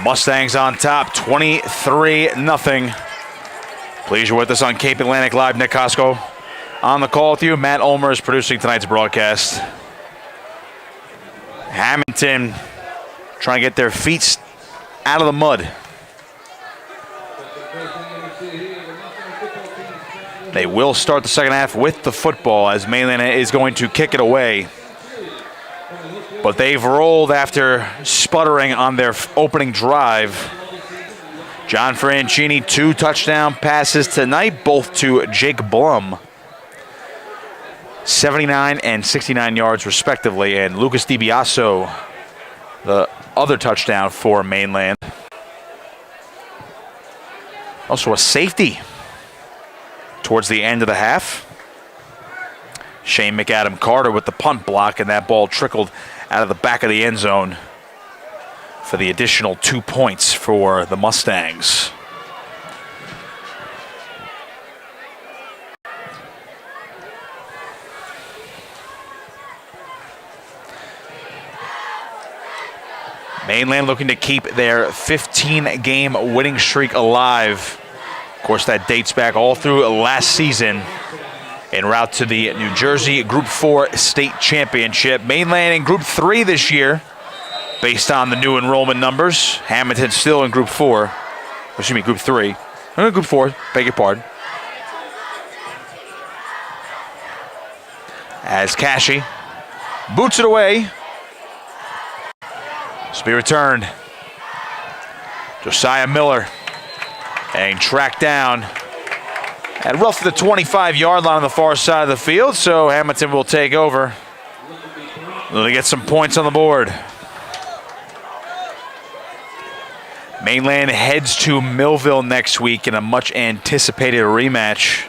Mustangs on top, 23-0. Please, you're with us on Cape Atlantic Live. Nick Costco on the call with you. Matt ULMERS producing tonight's broadcast. Hammonton trying to get their feet out of the mud. They will start the second half with the football as Mainland is going to kick it away. But they've rolled after sputtering on their opening drive. John Franchini, 2 touchdown passes tonight, both to Jake Blum. 79 and 69 yards respectively, and Lucas DiBiaso, the other touchdown for Mainland. Also a safety towards the end of the half. Shane McAdam Carter with the punt block, and that ball trickled out of the back of the end zone for the additional 2 points for the Mustangs. Mainland looking to keep their 15-game winning streak alive. Of course, that dates back all through last season en route to the New Jersey Group 4 State Championship. Mainland in Group 3 this year, based on the new enrollment numbers. Hammonton still in Group 4. Excuse me, Group 3. Group 4, beg your pardon. As Cashy boots it away. This will be returned. Josiah Miller and tracked down at roughly the 25-yard line on the far side of the field, so Hammonton will take over. They'll get some points on the board. Mainland heads to Millville next week in a much-anticipated rematch.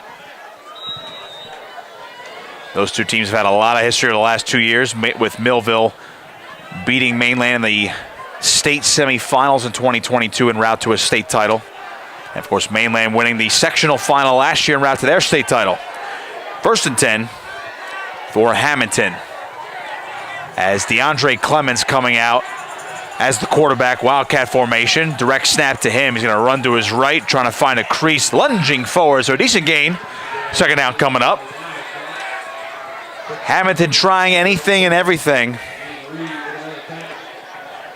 Those two teams have had a lot of history over the last 2 years, with Millville beating Mainland in the state semifinals in 2022 en route to a state title. And of course, Mainland winning the sectional final last year en route to their state title. 1st and 10 for Hammonton. As DeAndre Clemens coming out as the quarterback, Wildcat formation. Direct snap to him. He's going to run to his right, trying to find a crease, lunging forward. So a decent gain. Second down coming up. Hammonton trying anything and everything.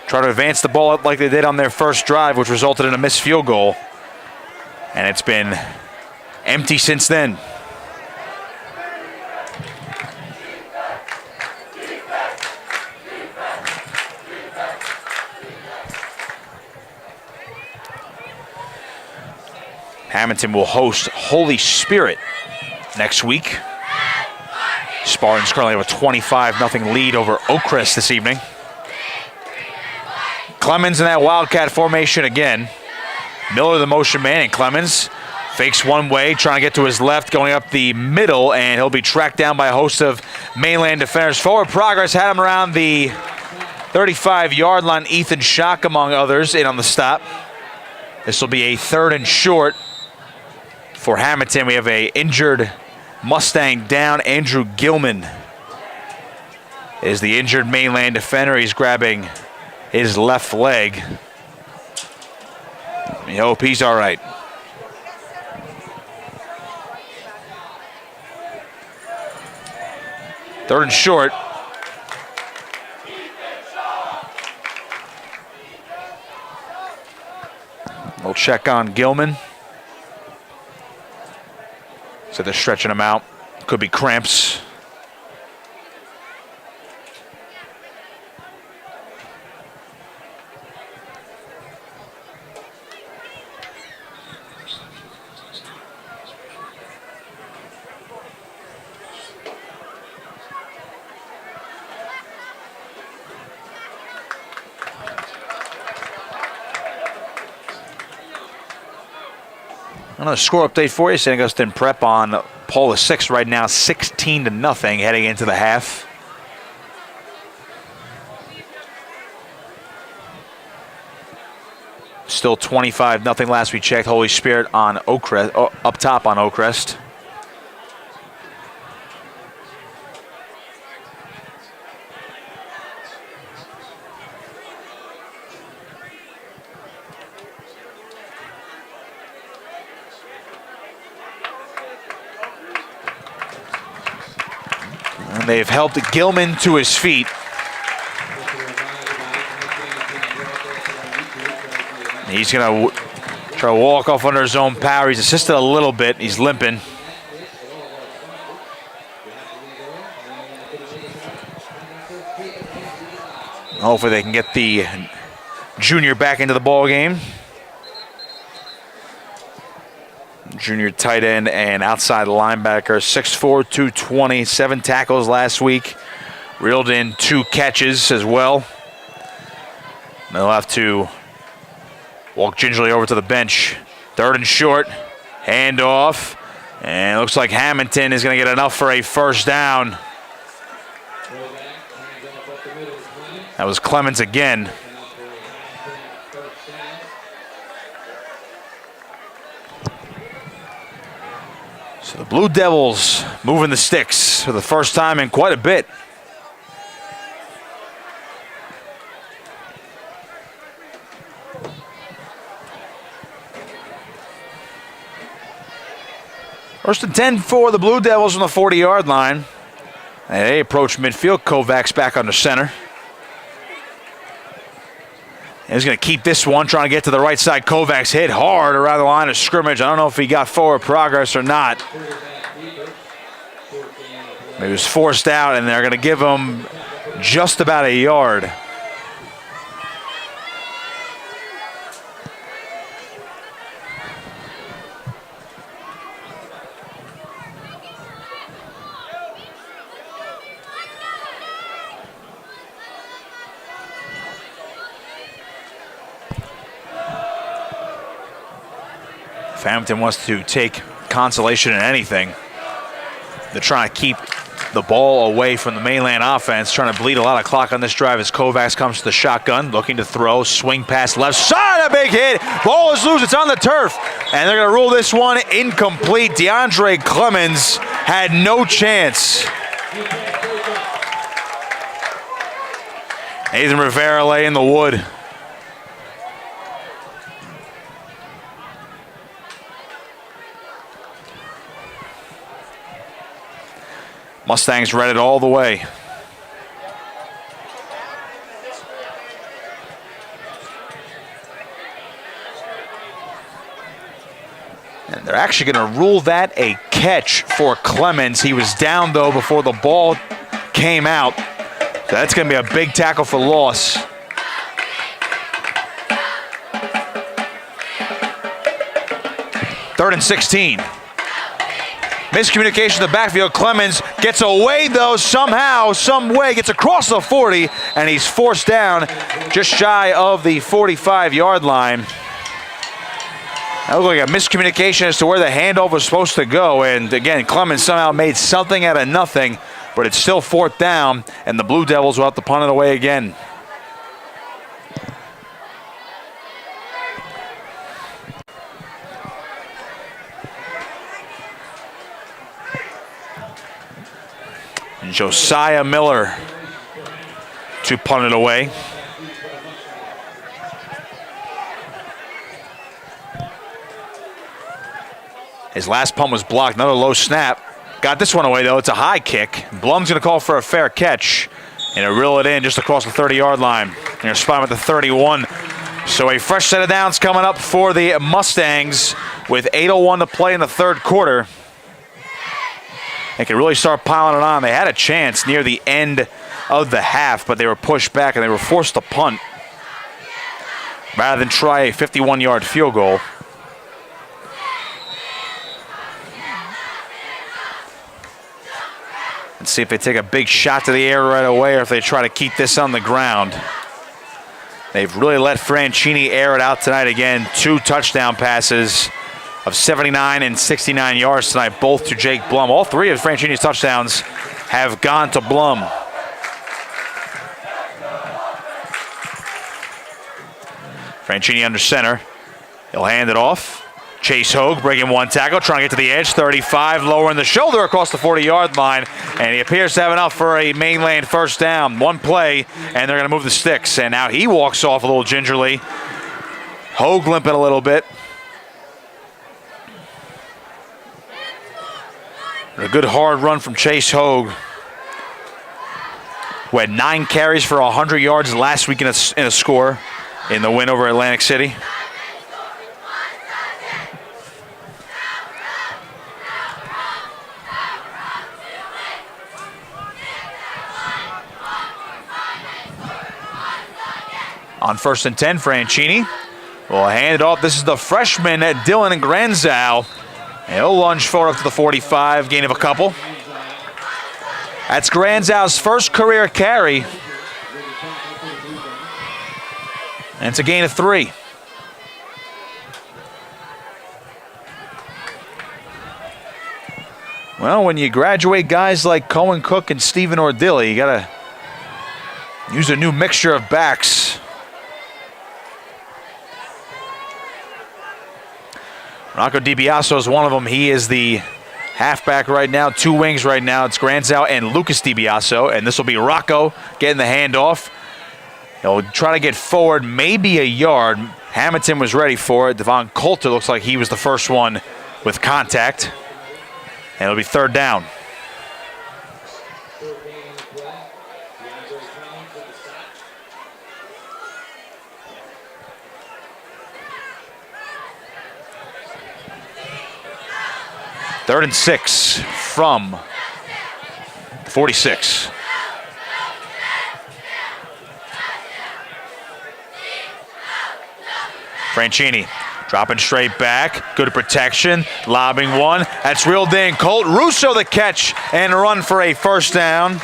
Try to advance the ball up like they did on their first drive, which resulted in a missed field goal. And it's been empty since then. Hammonton will host Holy Spirit next week. Spartans currently have a 25-0 lead over Oakcrest this evening. Clemens in that Wildcat formation again. Miller the motion man, and Clemens fakes one way, trying to get to his left, going up the middle, and he'll be tracked down by a host of Mainland defenders. Forward progress had him around the 35-yard line. Ethan Schock, among others, in on the stop. This will be a 3rd and short for Hammonton. We have a injured Mustang down. Andrew Gilman is the injured Mainland defender. He's grabbing his left leg. I hope he's all right. Third and short. We'll check on Gilman. So they're stretching him out. Could be cramps. Another score update for you. St. Augustine Prep on Paula 6 right now, 16-0 heading into the half. Still 25-0 last we checked. Holy Spirit on Oakcrest, up top on Oakcrest. And they've helped Gilman to his feet. He's going to try to walk off under his own power. He's assisted a little bit. He's limping. Hopefully they can get the junior back into the ball game. Junior tight end and outside linebacker, 6'4", 220, 7 tackles last week. Reeled in 2 catches as well. They'll have to walk gingerly over to the bench. 3rd and short, handoff, and it looks like Hammonton is going to get enough for a first down. That was Clemens again. So the Blue Devils moving the sticks for the first time in quite a bit. First and 10 for the Blue Devils on the 40-yard line. And they approach midfield. Kovacs back under center. And he's going to keep this one, trying to get to the right side. Kovacs hit hard around the line of scrimmage. I don't know if he got forward progress or not. He was forced out, and they're going to give him just about a yard. Hammonton wants to take consolation in anything. They're trying to keep the ball away from the Mainland offense, trying to bleed a lot of clock on this drive as Kovacs comes to the shotgun, looking to throw, swing pass left side, a big hit. Ball is loose, it's on the turf, and they're going to rule this one incomplete. DeAndre Clemens had no chance. Nathan Rivera lay in the wood. Mustangs read it all the way. And they're actually going to rule that a catch for Clemens. He was down, though, before the ball came out. So that's going to be a big tackle for loss. Third and 16. Miscommunication in the backfield. Clemens gets away, though, somehow, some way, gets across the 40, and he's forced down just shy of the 45-yard line. That looked like a miscommunication as to where the handoff was supposed to go, and again, Clemens somehow made something out of nothing, but it's still 4th down, and the Blue Devils will have to punt it away again. Josiah Miller to punt it away. His last punt was blocked, another low snap. Got this one away, though. It's a high kick. Blum's going to call for a fair catch, and he'll reel it in just across the 30-yard line. They're spot at the 31. So a fresh set of downs coming up for the Mustangs with 8:01 to play in the 3rd quarter. They could really start piling it on. They had a chance near the end of the half, but they were pushed back and they were forced to punt rather than try a 51-yard field goal. Let's see if they take a big shot to the air right away or if they try to keep this on the ground. They've really let Franchini air it out tonight again. 2 touchdown passes of 79 and 69 yards tonight, both to Jake Blum. All 3 of Franchini's touchdowns have gone to Blum. Franchini under center. He'll hand it off. Chase Hogue breaking 1 tackle, trying to get to the edge. 35, lowering the shoulder across the 40-yard line, and he appears to have enough for a Mainland first down. 1 play, and they're going to move the sticks. And now he walks off a little gingerly. Hogue limping a little bit. A good hard run from Chase Hogue. who had 9 carries for 100 yards last week in a score in the win over Atlantic City. On 1st and 10, Franchini will hand it off. This is the freshman, Dylan Granzow. And he'll lunge forward up to the 45, gain of a couple. That's Granzow's first career carry. And it's a gain of 3. Well, when you graduate guys like Cohen Cook and Stephen Ordilli, you got to use a new mixture of backs. Rocco DiBiaso is one of them. He is the halfback right now, 2 wings right now. It's Granzow and Lucas DiBiaso, and this will be Rocco getting the handoff. He'll try to get forward maybe a yard. Hammonton was ready for it. Devon Coulter looks like he was the first one with contact. And it'll be 3rd down. Third and 6 from 46. Franchini dropping straight back. Good protection. Lobbing one. That's reeled in. Colt Russo the catch and run for a 1st down.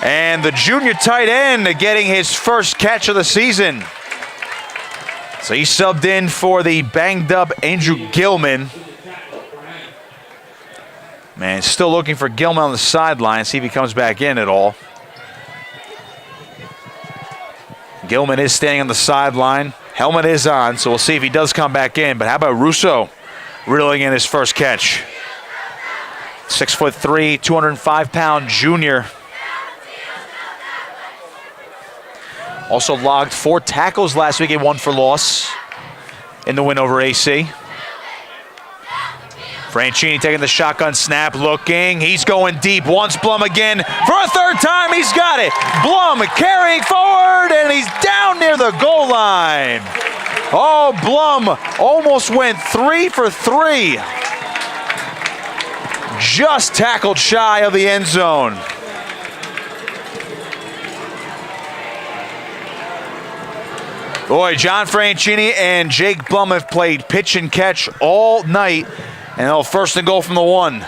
And the junior tight end getting his first catch of the season. So he subbed in for the banged up Andrew Gilman. Man, still looking for Gilman on the sideline, see if he comes back in at all. Gilman is standing on the sideline. Helmet is on, so we'll see if he does come back in. But how about Russo reeling in his first catch? 6'3", 205-pound junior. Also logged 4 tackles last week and 1 for loss in the win over AC. Franchini taking the shotgun snap, looking. He's going deep. Once Blum again for a 3rd time. He's got it. Blum carrying forward, and he's down near the goal line. Oh, Blum almost went 3 for 3. Just tackled shy of the end zone. Boy, John Franchini and Jake Blum have played pitch and catch all night. And they'll 1st and goal from the 1.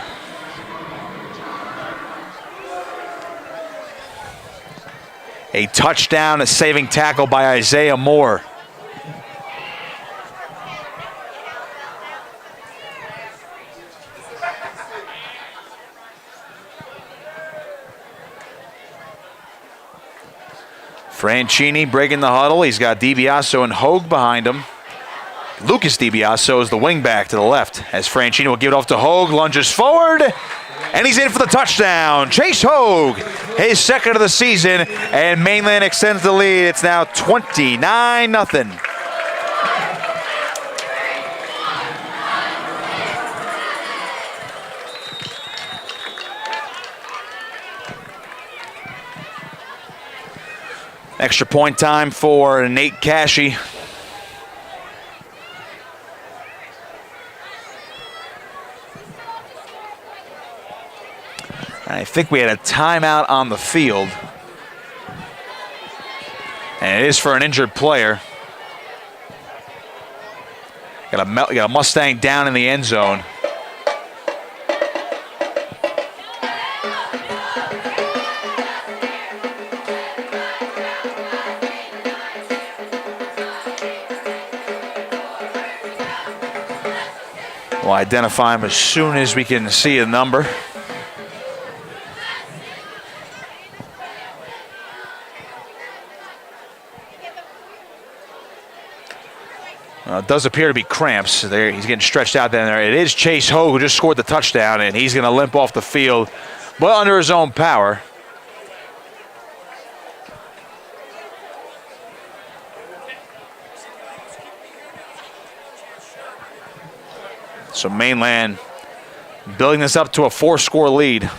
A touchdown, a saving tackle by Isaiah Moore. Franchini breaking the huddle. He's got DiBiaso and Hogue behind him. Lucas DiBiaso is the wingback to the left as Franchini will give it off to Hogue, lunges forward, and he's in for the touchdown. Chase Hogue, his 2nd of the season, and Mainland extends the lead. It's now 29-0. Extra point time for Nate Cashy. I think we had a timeout on the field. And it is for an injured player. Got a Mustang down in the end zone. We'll identify him as soon as we can see a number. It does appear to be cramps. There, he's getting stretched out down there. It is Chase Hogue who just scored the touchdown, and he's going to limp off the field, but under his own power. So Mainland building this up to a 4-score lead.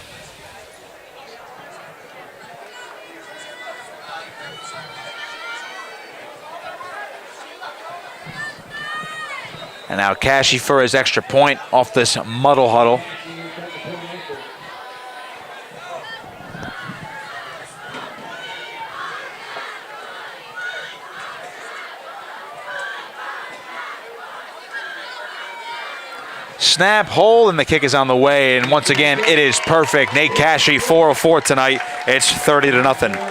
And now Cashy for his extra point off this muddle huddle. Snap, hold, and the kick is on the way. And once again, it is perfect. Nate Cashy, 4 of 4 tonight. It's 30-0.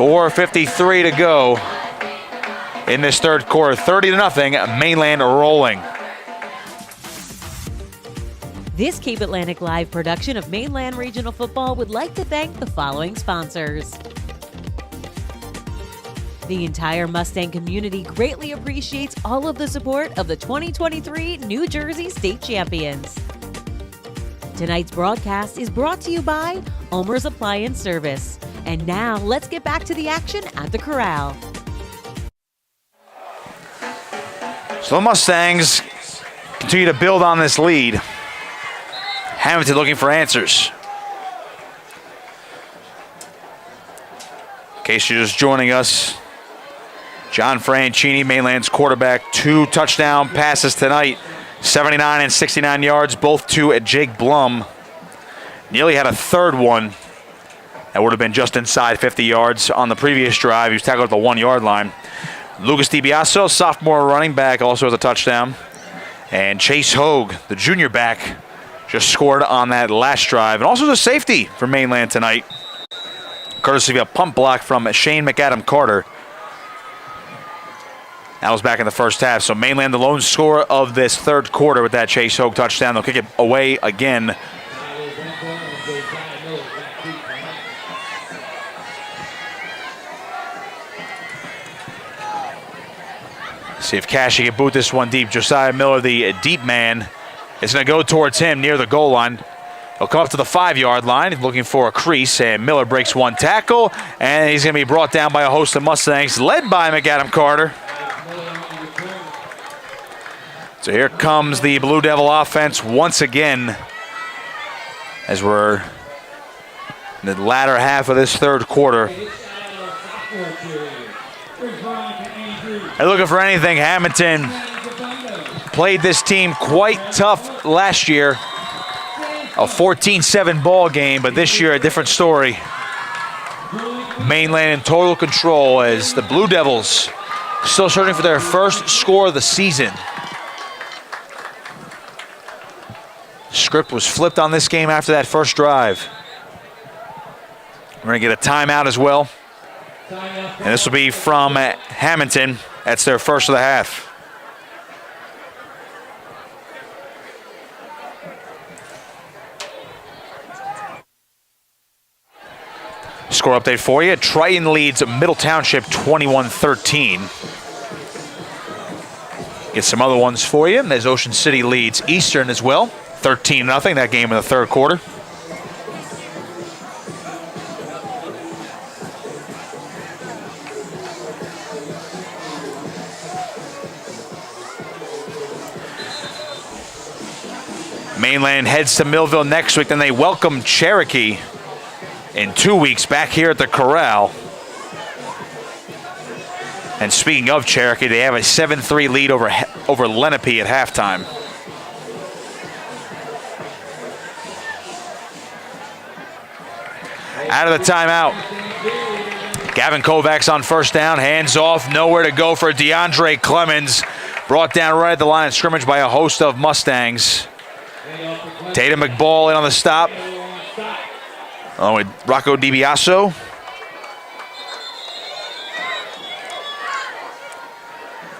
.4:53 to go in this third quarter. 30-0, Mainland rolling. This Cape Atlantic Live production of Mainland Regional Football would like to thank the following sponsors. The entire Mustang community greatly appreciates all of the support of the 2023 New Jersey State Champions. Tonight's broadcast is brought to you by ULMERS Appliance Service. And now, let's get back to the action at the Corral. So the Mustangs continue to build on this lead. Hammonton looking for answers. In case you're just joining us, John Franchini, Mainland's quarterback, 2 touchdown passes tonight, 79 and 69 yards, both to Jake Blum. Nearly had a third one. That would have been just inside 50 yards on the previous drive. He was tackled at the 1-yard line. Lucas DiBiaso, sophomore running back, also has a touchdown. And Chase Hogue, the junior back, just scored on that last drive. And also the safety for Mainland tonight, courtesy of a punt block from Shane McAdam-Carter. That was back in the first half. So Mainland the lone scorer of this third quarter with that Chase Hogue touchdown. They'll kick it away again. See if Cashy can boot this one deep. Josiah Miller, the deep man, is going to go towards him near the goal line. He'll come up to the 5-yard line, looking for a crease, and Miller breaks one tackle, and he's going to be brought down by a host of Mustangs, led by McAdam-Carter. So here comes the Blue Devil offense once again, as we're in the latter half of this third quarter. They're looking for anything. Hammonton played this team quite tough last year. A 14-7 ball game, but this year a different story. Mainland in total control as the Blue Devils still searching for their first score of the season. Script was flipped on this game after that first drive. We're going to get a timeout as well. And this will be from Hammonton. That's their first of the half. Score update for you. Triton leads Middle Township 21-13. Get some other ones for you. There's Ocean City leads Eastern as well. 13-0, that game in the third quarter. Mainland heads to Millville next week, then they welcome Cherokee in 2 weeks back here at the Corral. And speaking of Cherokee, they have a 7-3 lead over Lenape at halftime. Out of the timeout. Gavin Kovacs on first down, hands off, nowhere to go for DeAndre Clemens. Brought down right at the line of scrimmage by a host of Mustangs. Tatum McBall in on the stop. Along with Rocco DiBiaso.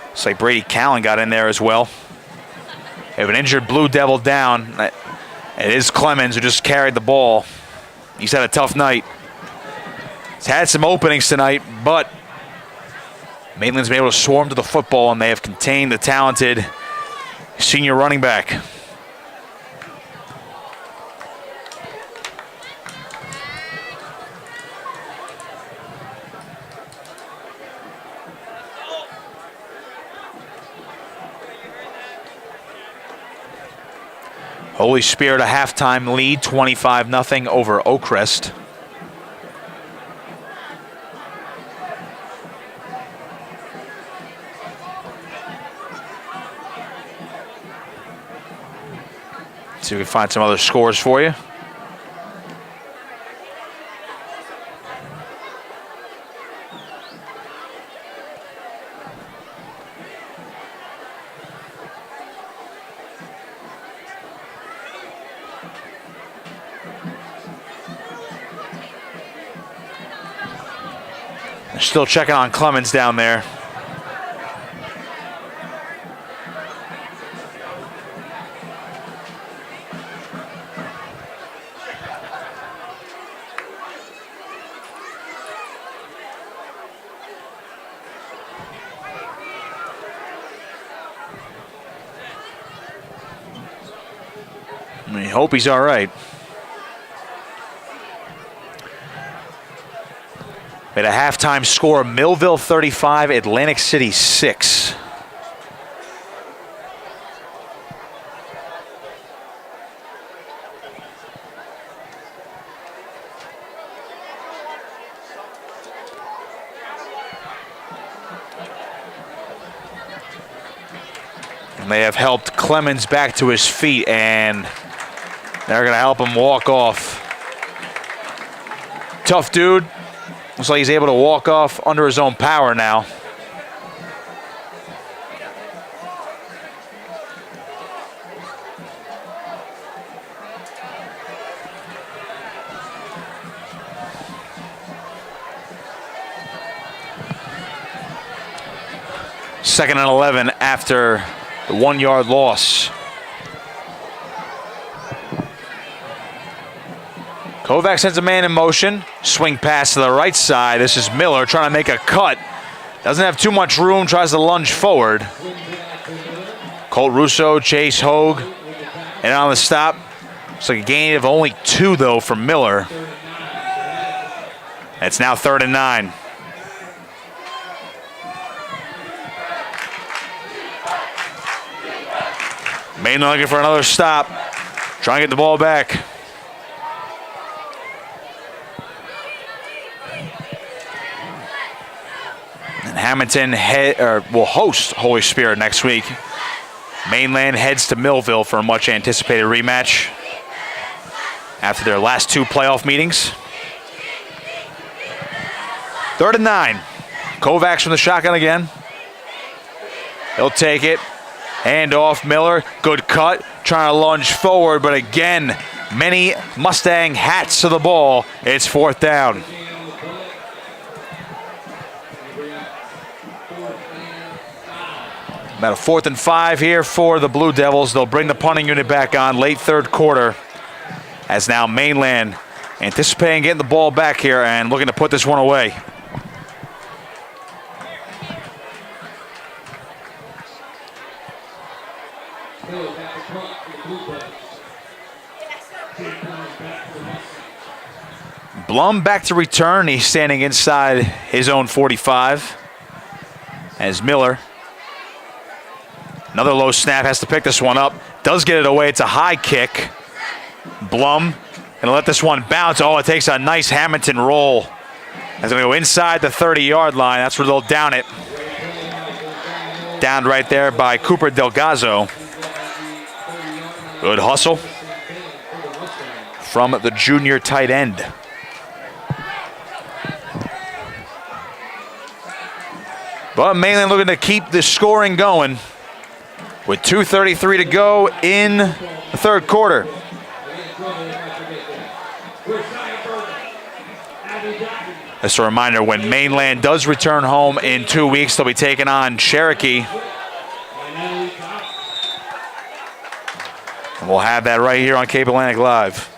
Looks like Brady Callen got in there as well. They have an injured Blue Devil down. It is Clemens who just carried the ball. He's had a tough night. He's had some openings tonight, but Mainland's been able to swarm to the football, and they have contained the talented senior running back. Holy Spirit a halftime lead, 25-0 over Oakcrest. See if we can find some other scores for you. They're still checking on Clemens down there. I hope he's all right. At a halftime score, Millville 35, Atlantic City 6. And they have helped Clemens back to his feet, and they're going to help him walk off. Tough dude. Looks like he's able to walk off under his own power now. Second and 11 after the 1-yard loss. Kovac sends a man in motion. Swing pass to the right side. This is Miller trying to make a cut. Doesn't have too much room. Tries to lunge forward. Colt Russo, Chase Hogue. And on the stop. Looks like a gain of only 2, though, from Miller. It's now 3rd and 9. Mainland looking for another stop. Trying to get the ball back. And Hammonton will host Holy Spirit next week. Mainland heads to Millville for a much anticipated rematch after their last 2 playoff meetings. 3rd and 9. Kovacs from the shotgun again. He'll take it. Hand off Miller. Good cut. Trying to lunge forward, but again, many Mustang hats to the ball. It's 4th down. About a 4th and 5 here for the Blue Devils. They'll bring the punting unit back on late 3rd quarter, as now Mainland anticipating getting the ball back here and looking to put this one away. Blum back to return. He's standing inside his own 45 as Miller. Another low snap, has to pick this one up. Does get it away, it's a high kick. Blum gonna let this one bounce. Oh, it takes a nice Hammonton roll. It's gonna go inside the 30-yard line. That's where they'll down it. Downed right there by Cooper Delgazo. Good hustle from the junior tight end. But Mainland looking to keep the scoring going with 2:33 to go in the 3rd quarter. Just a reminder, when Mainland does return home in 2 weeks, they'll be taking on Cherokee. And we'll have that right here on Cape Atlantic Live.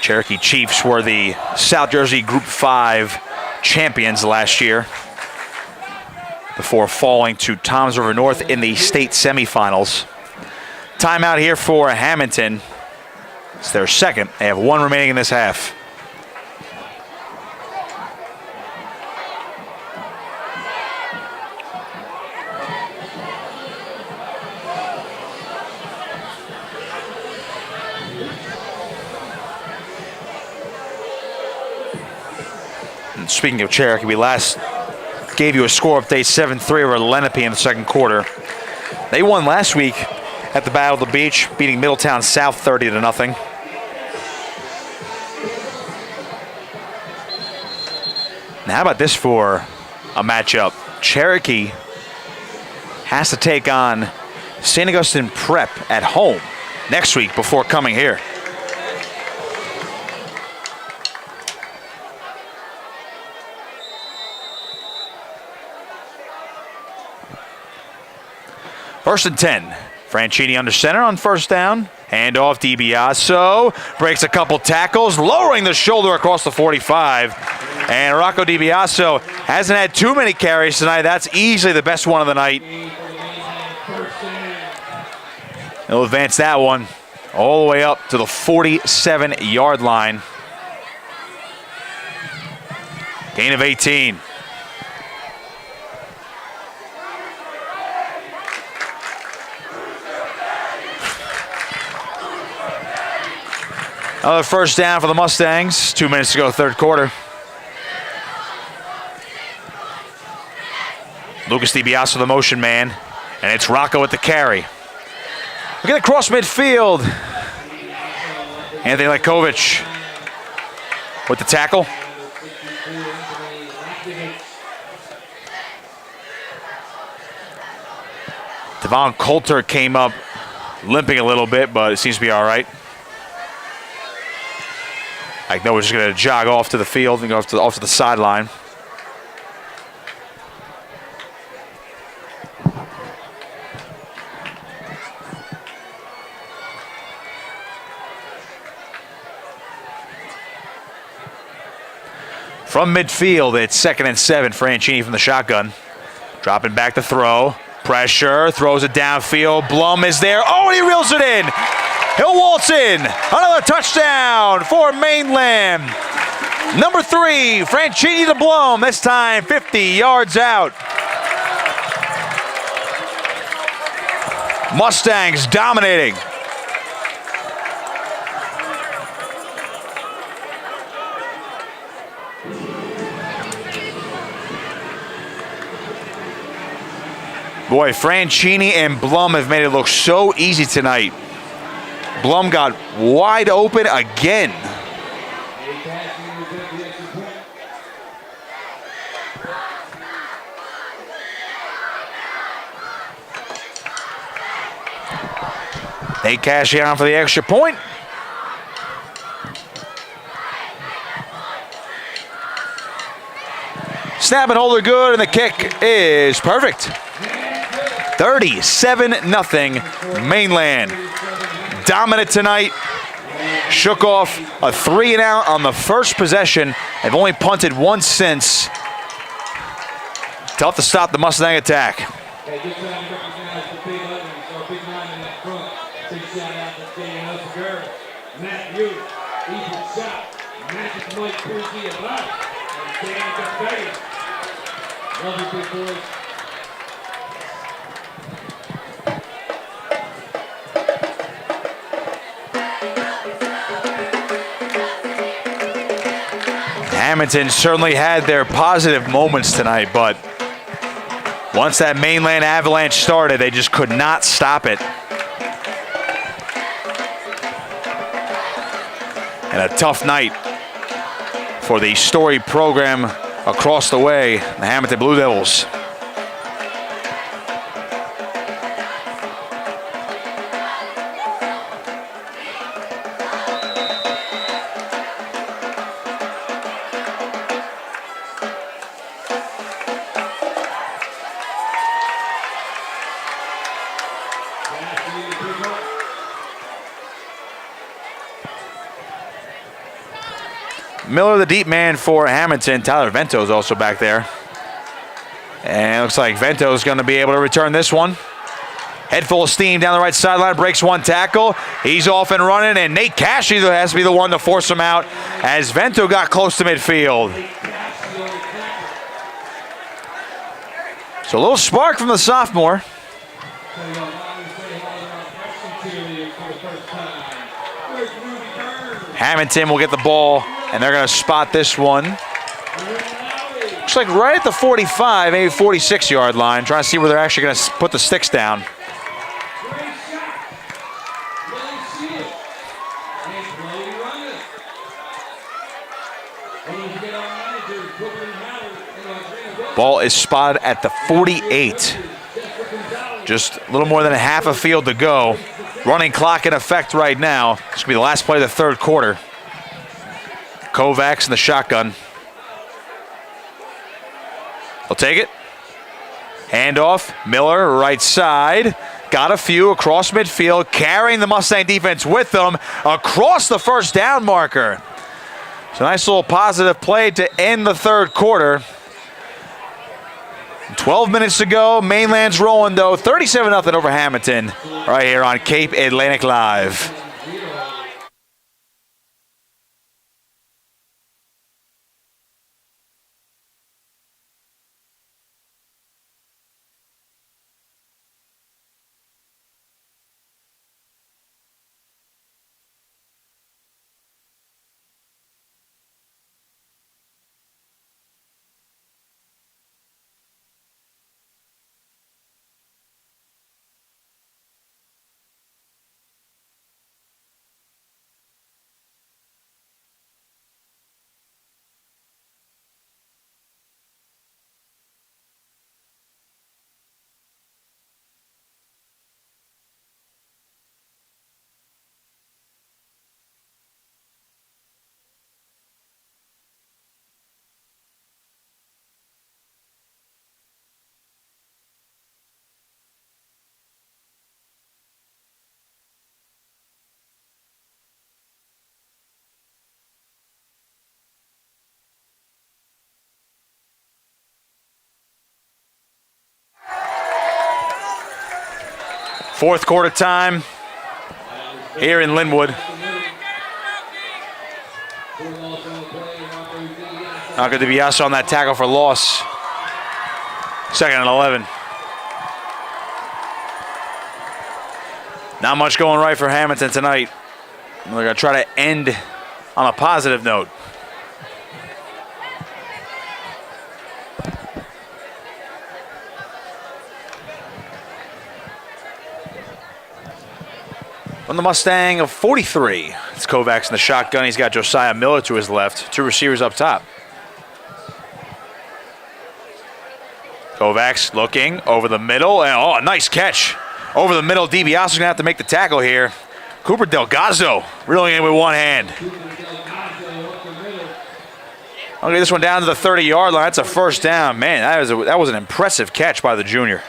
Cherokee Chiefs were the South Jersey Group 5 champions last year before falling to Toms River North in the state semifinals. Timeout here for Hammonton. It's their second. They have 1 remaining in this half. And speaking of Cherokee, we last gave you a score update, 7-3 over Lenape in the second quarter. They won last week at the Battle of the Beach, beating Middletown South 30-0. Now how about this for a matchup? Cherokee has to take on St. Augustine Prep at home next week before coming here. First and 10. Franchini under center on first down. Hand off DiBiaso. Breaks a couple tackles, lowering the shoulder across the 45. And Rocco DiBiaso hasn't had too many carries tonight. That's easily the best one of the night. He'll advance that one all the way up to the 47-yard line. Gain of 18. Another first down for the Mustangs. 2 minutes to go, third quarter. Lucas DiBiaso, the motion man, and it's Rocco with the carry. Look at the cross midfield. Anthony Lekovic with the tackle. Devon Coulter came up limping a little bit, but it seems to be all right. I know we're just going to jog off to the field and go off to the sideline. From midfield, it's 2nd and 7. Franchini from the shotgun. Dropping back to throw. Pressure, throws it downfield. Blum is there. Oh, and he reels it in. He'll waltz in. Another touchdown for Mainland. Number 3, Franchini to Blum. This time 50 yards out. Mustangs dominating. Boy, Franchini and Blum have made it look so easy tonight. Blum got wide open again. They cash out for the extra point. Snap and hold are good, and the kick is perfect. 37-0 Mainland. Dominant tonight. Shook off a 3-and-out on the first possession. They've only punted once since. Tough to stop the Mustang attack. Hey, just trying to recognize the big onions, or big nine in that front. Big shout out to Daniel Girl, Matt Hughes, Ethan Shot, Magic Mike Pookie and Love, and Dan Cafe. Love you, big boys. Hammonton certainly had their positive moments tonight, but once that Mainland avalanche started, they just could not stop it. And a tough night for the Story program across the way, the Hammonton Blue Devils. Miller, the deep man for Hammonton. Tyler Vento's also back there. And it looks like Vento's going to be able to return this one. Head full of steam down the right sideline, breaks one tackle. He's off and running, and Nate Cash either has to be the one to force him out as Vento got close to midfield. So a little spark from the sophomore. Hammonton will get the ball, and they're going to spot this one. Looks like right at the 45, maybe 46-yard line, trying to see where they're actually going to put the sticks down. Ball is spotted at the 48. Just a little more than a half a field to go. Running clock in effect right now. This is going to be the last play of the third quarter. Kovacs in the shotgun. He'll take it. Handoff. Miller, right side. Got a few across midfield, carrying the Mustang defense with them across the first down marker. So nice little positive play to end the third quarter. 12 minutes to go. Mainland's rolling, though. 37-0 over Hammonton right here on Cape Atlantic Live. Fourth quarter time here in Linwood. Not going to be us on that tackle for loss. Second and 11. Not much going right for Hammonton tonight. They're going to try to end on a positive note. From the Mustang of 43, it's Kovacs in the shotgun. He's got Josiah Miller to his left. Two receivers up top. Kovacs looking over the middle. And, oh, a nice catch. Over the middle, DiBiaso's going to have to make the tackle here. Cooper Delgado reeling in with one hand. I'll get this one down to the 30-yard line. That's a first down. Man, that was an impressive catch by the junior.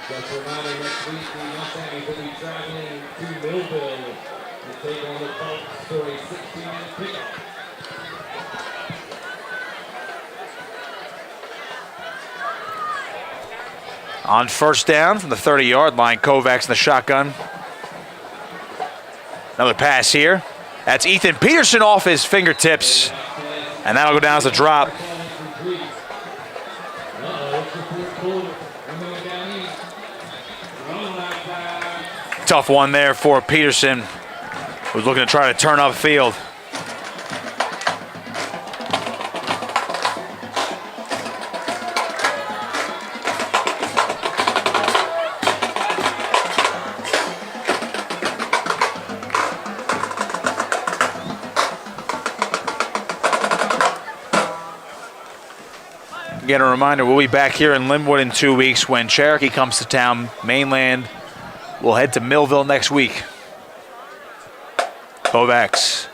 Just a reminder, next week the Mustangs will be traveling to Millville to take on the Bucks for a 16-minute pickup. On first down from the 30-yard line, Kovacs in the shotgun. Another pass here. That's Ethan Peterson off his fingertips, and that'll go down as a drop. Tough one there for Peterson, who's looking to try to turn upfield. Again, a reminder, we'll be back here in Linwood in 2 weeks when Cherokee comes to town. Mainland will head to Millville next week. Kovacs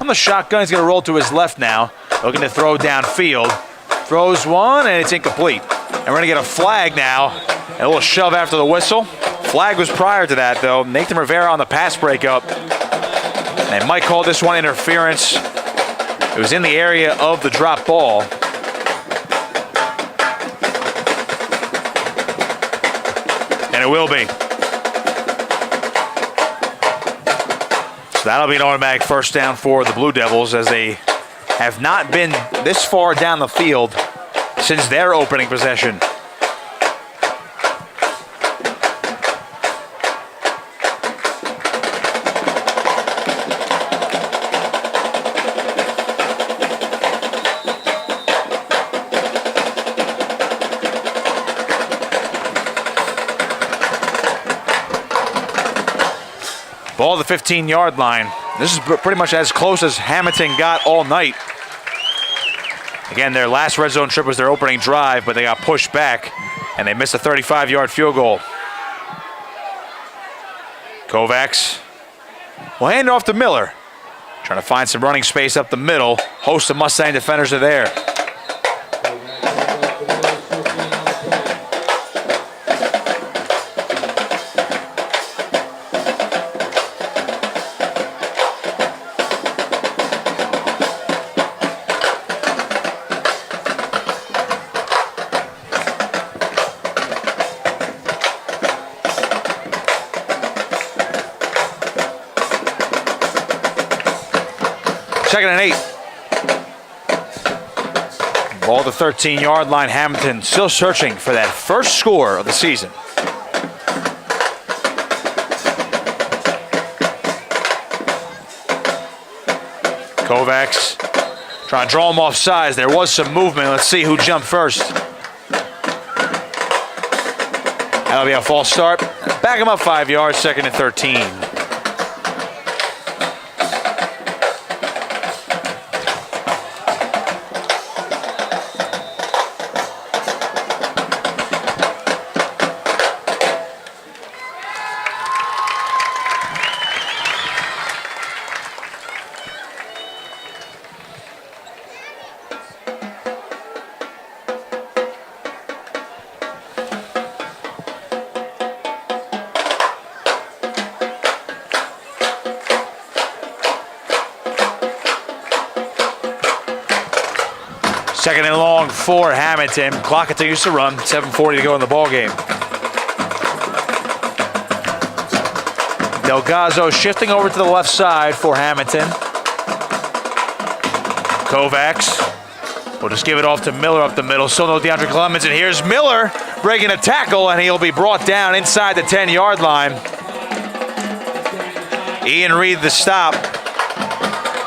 on the shotgun. He's going to roll to his left now, looking to throw downfield. Throws one, and it's incomplete. And we're going to get a flag now, and a little shove after the whistle. Flag was prior to that, though. Nathan Rivera on the pass breakup. And Mike called this one interference. It was in the area of the drop ball. And it will be. So that'll be an automatic first down for the Blue Devils, as they have not been this far down the field since their opening possession. Ball at the 15-yard line. This is pretty much as close as Hammonton got all night. Again, their last red zone trip was their opening drive, but they got pushed back, and they missed a 35-yard field goal. Kovacs will hand it off to Miller. Trying to find some running space up the middle. Host of Mustang defenders are there. Second and 8. Ball at the 13-yard line. Hammonton still searching for that first score of the season. Kovacs trying to draw him off sides. There was some movement. Let's see who jumped first. That'll be a false start. Back him up 5 yards, second and 13. Second and long for Hammonton. Clock continues to run. 7:40 to go in the ball game. Delgado shifting over to the left side for Hammonton. Kovacs will just give it off to Miller up the middle. Still no DeAndre Clemens, and here's Miller breaking a tackle, and he'll be brought down inside the 10-yard line. Ian Reed the stop.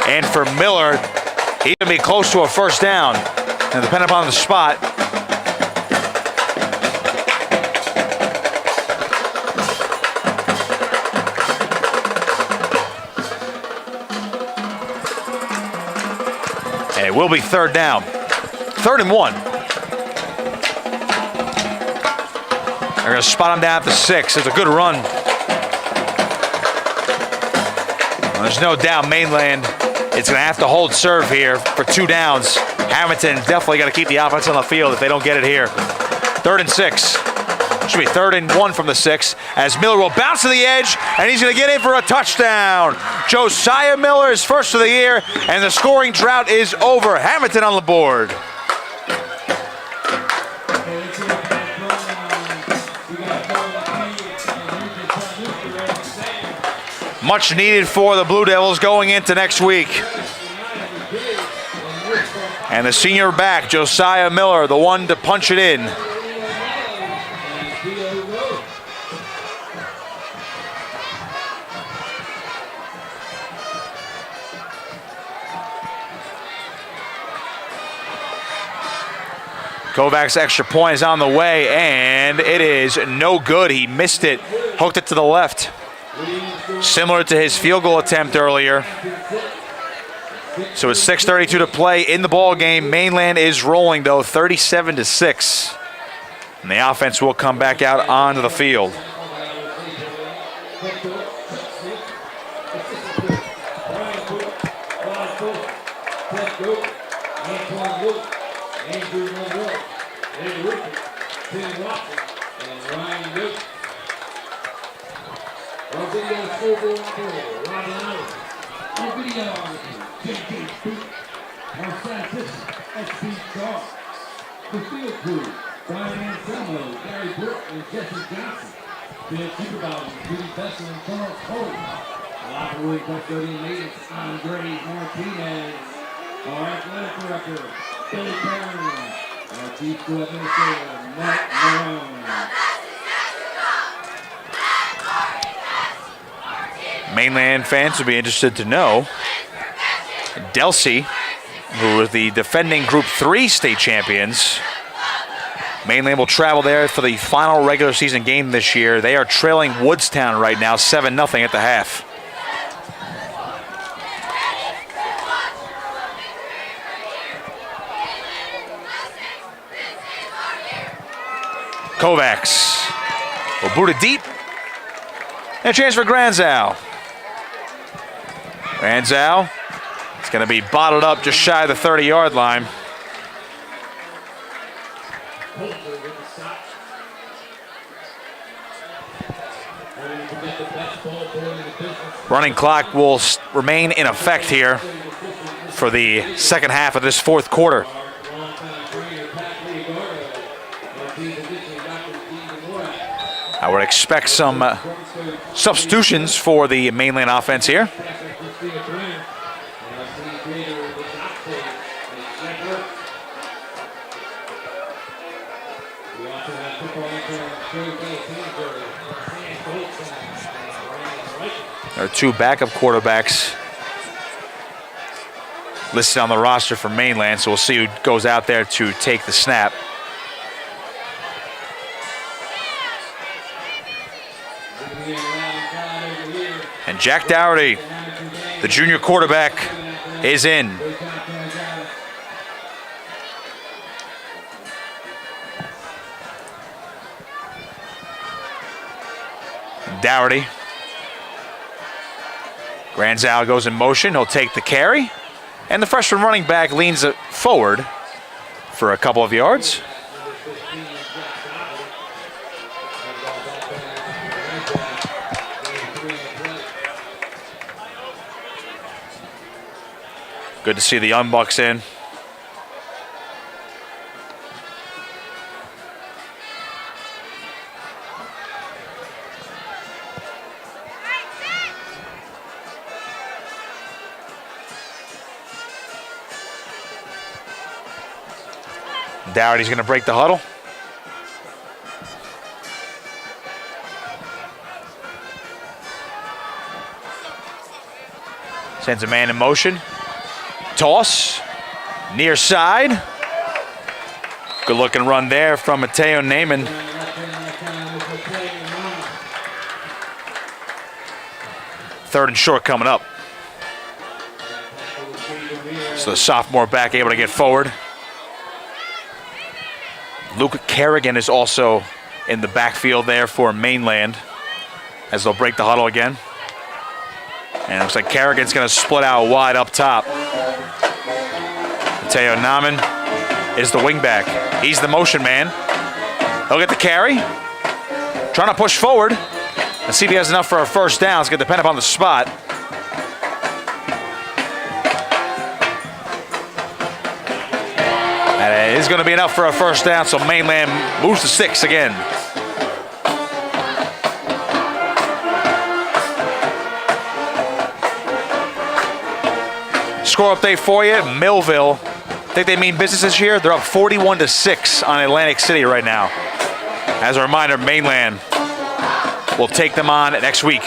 And for Miller, he can be close to a first down. And depending upon the spot, and it will be third down. 3rd and 1. They're going to spot him down at the 6. It's a good run. Well, there's no doubt Mainland is going to have to hold serve here for 2 downs. Hammonton definitely got to keep the offense on the field if they don't get it here. 3rd and 6. Should be 3rd and 1 from the 6, as Miller will bounce to the edge, and he's going to get in for a touchdown. Josiah Miller is first of the year, and the scoring drought is over. Hammonton on the board. Much needed for the Blue Devils going into next week. And the senior back, Josiah Miller, the one to punch it in. Kovacs' extra point is on the way, and it is no good. He missed it, hooked it to the left. Similar to his field goal attempt earlier. So it's 6:32 to play in the ball game. Mainland is rolling, though, 37-6. And the offense will come back out onto the field. field supervisors, Judy Bessel and Charles Holt. Locker room custodian maintenance, Andre Martinez. Our athletic director, Billy Perrin. Our chief school administrator, Mike Malone. Mainland fans will be interested to know Delsey, who are the defending Group 3 state champions. Mainland will travel there for the final regular season game this year. They are trailing Woodstown right now, 7-0 at the half. Kovacs will boot it deep. And a chance for Granzow. Granzow is going to be bottled up just shy of the 30-yard line. Running clock will remain in effect here for the second half of this fourth quarter. I would expect some substitutions for the Mainland offense here. There are two backup quarterbacks listed on the roster for Mainland, so we'll see who goes out there to take the snap. And Jack Dougherty, the junior quarterback, is in. Dougherty. Granzow goes in motion. He'll take the carry. And the freshman running back leans it forward for a couple of yards. Good to see the Young Bucks in. Dougherty's going to break the huddle. Sends a man in motion. Toss, near side. Good looking run there from Mateo Naaman. Third and short coming up. So the sophomore back able to get forward. Luke Kerrigan is also in the backfield there for Mainland as they'll break the huddle again. And it looks like Kerrigan's going to split out wide up top. Mateo Naaman is the wingback. He's the motion man. He'll get the carry. Trying to push forward. Let's see if he has enough for a first down. It's going to depend upon the spot. And it is going to be enough for a first down, so Mainland moves to 6 again. Score update for you. Millville, think they mean business this year? They're up 41-6 on Atlantic City right now. As a reminder, Mainland will take them on next week.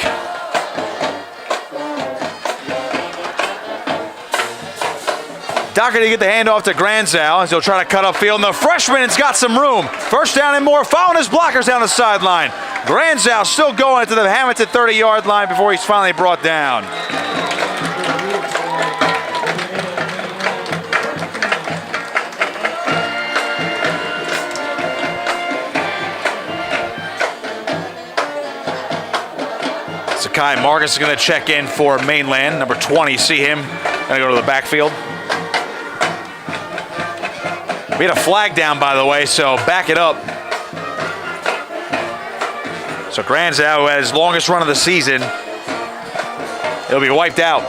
Dougherty get the handoff to Granzow as he'll try to cut upfield, and the freshman has got some room. First down and more, following his blockers down the sideline. Granzow still going to the Hammonton 30-yard line before he's finally brought down. Kai Marcus is going to check in for Mainland. Number 20, see him. Going to go to the backfield. We had a flag down, by the way, so back it up. So Granzow, who had his longest run of the season, he'll be wiped out.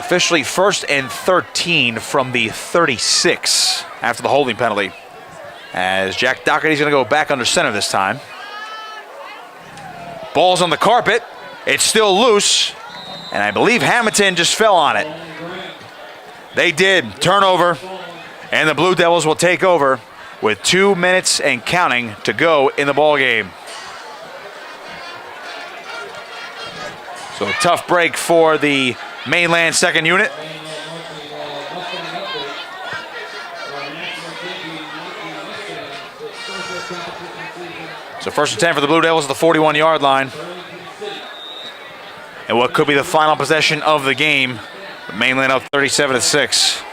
Officially 1st and 13 from the 36 after the holding penalty. As Jack Doherty's going to go back under center this time. Ball's on the carpet. It's still loose. And I believe Hammonton just fell on it. They did. Turnover. And the Blue Devils will take over with 2 minutes and counting to go in the ball game. So a tough break for the Mainland second unit. So 1st and 10 for the Blue Devils at the 41-yard line. And what could be the final possession of the game. Mainland up 37-6.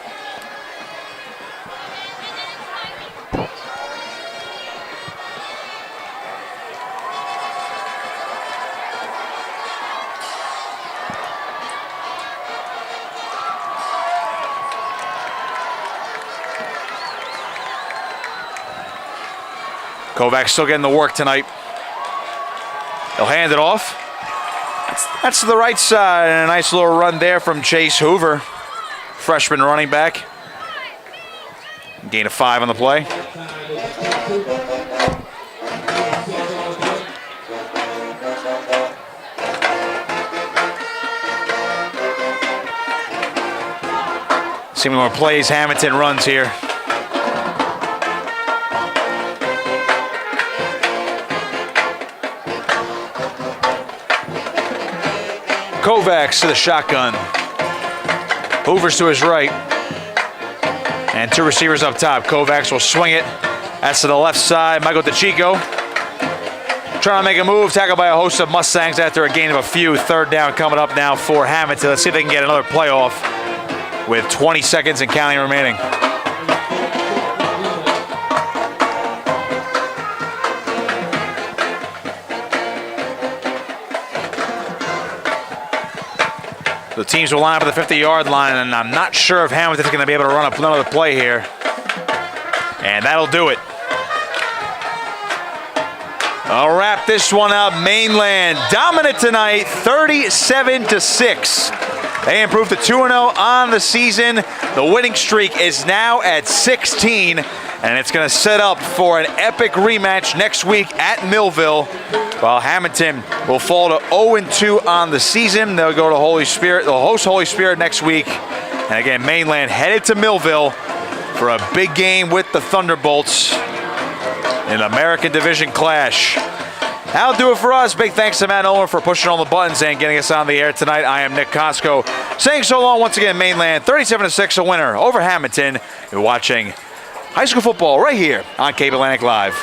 Kovac still getting the work tonight. He'll hand it off. That's to the right side, and a nice little run there from Chase Hoover, freshman running back. Gain of 5 on the play. See more plays Hammonton runs here. Kovacs to the shotgun. Hoover's to his right. And 2 receivers up top. Kovacs will swing it. That's to the left side. Michael DeChico trying to make a move. Tackled by a host of Mustangs after a gain of a few. 3rd down coming up now for Hammonton. Let's see if they can get another playoff with 20 seconds and counting remaining. The teams will line up at the 50-yard line, and I'm not sure if Hammonton's going to be able to run up another play here. And that'll do it. I'll wrap this one up. Mainland dominant tonight, 37-6. They improved to 2-0 on the season. The winning streak is now at 16, and it's going to set up for an epic rematch next week at Millville, while Hammonton will fall to 0-2 on the season. They'll go to Holy Spirit. They'll host Holy Spirit next week. And again, Mainland headed to Millville for a big game with the Thunderbolts in an American Division clash. That'll do it for us. Big thanks to Matt Owen for pushing all the buttons and getting us on the air tonight. I am Nick Costco saying so long once again. Mainland 37-6, a winner over Hammonton. You're watching high school football right here on Cape Atlantic Live.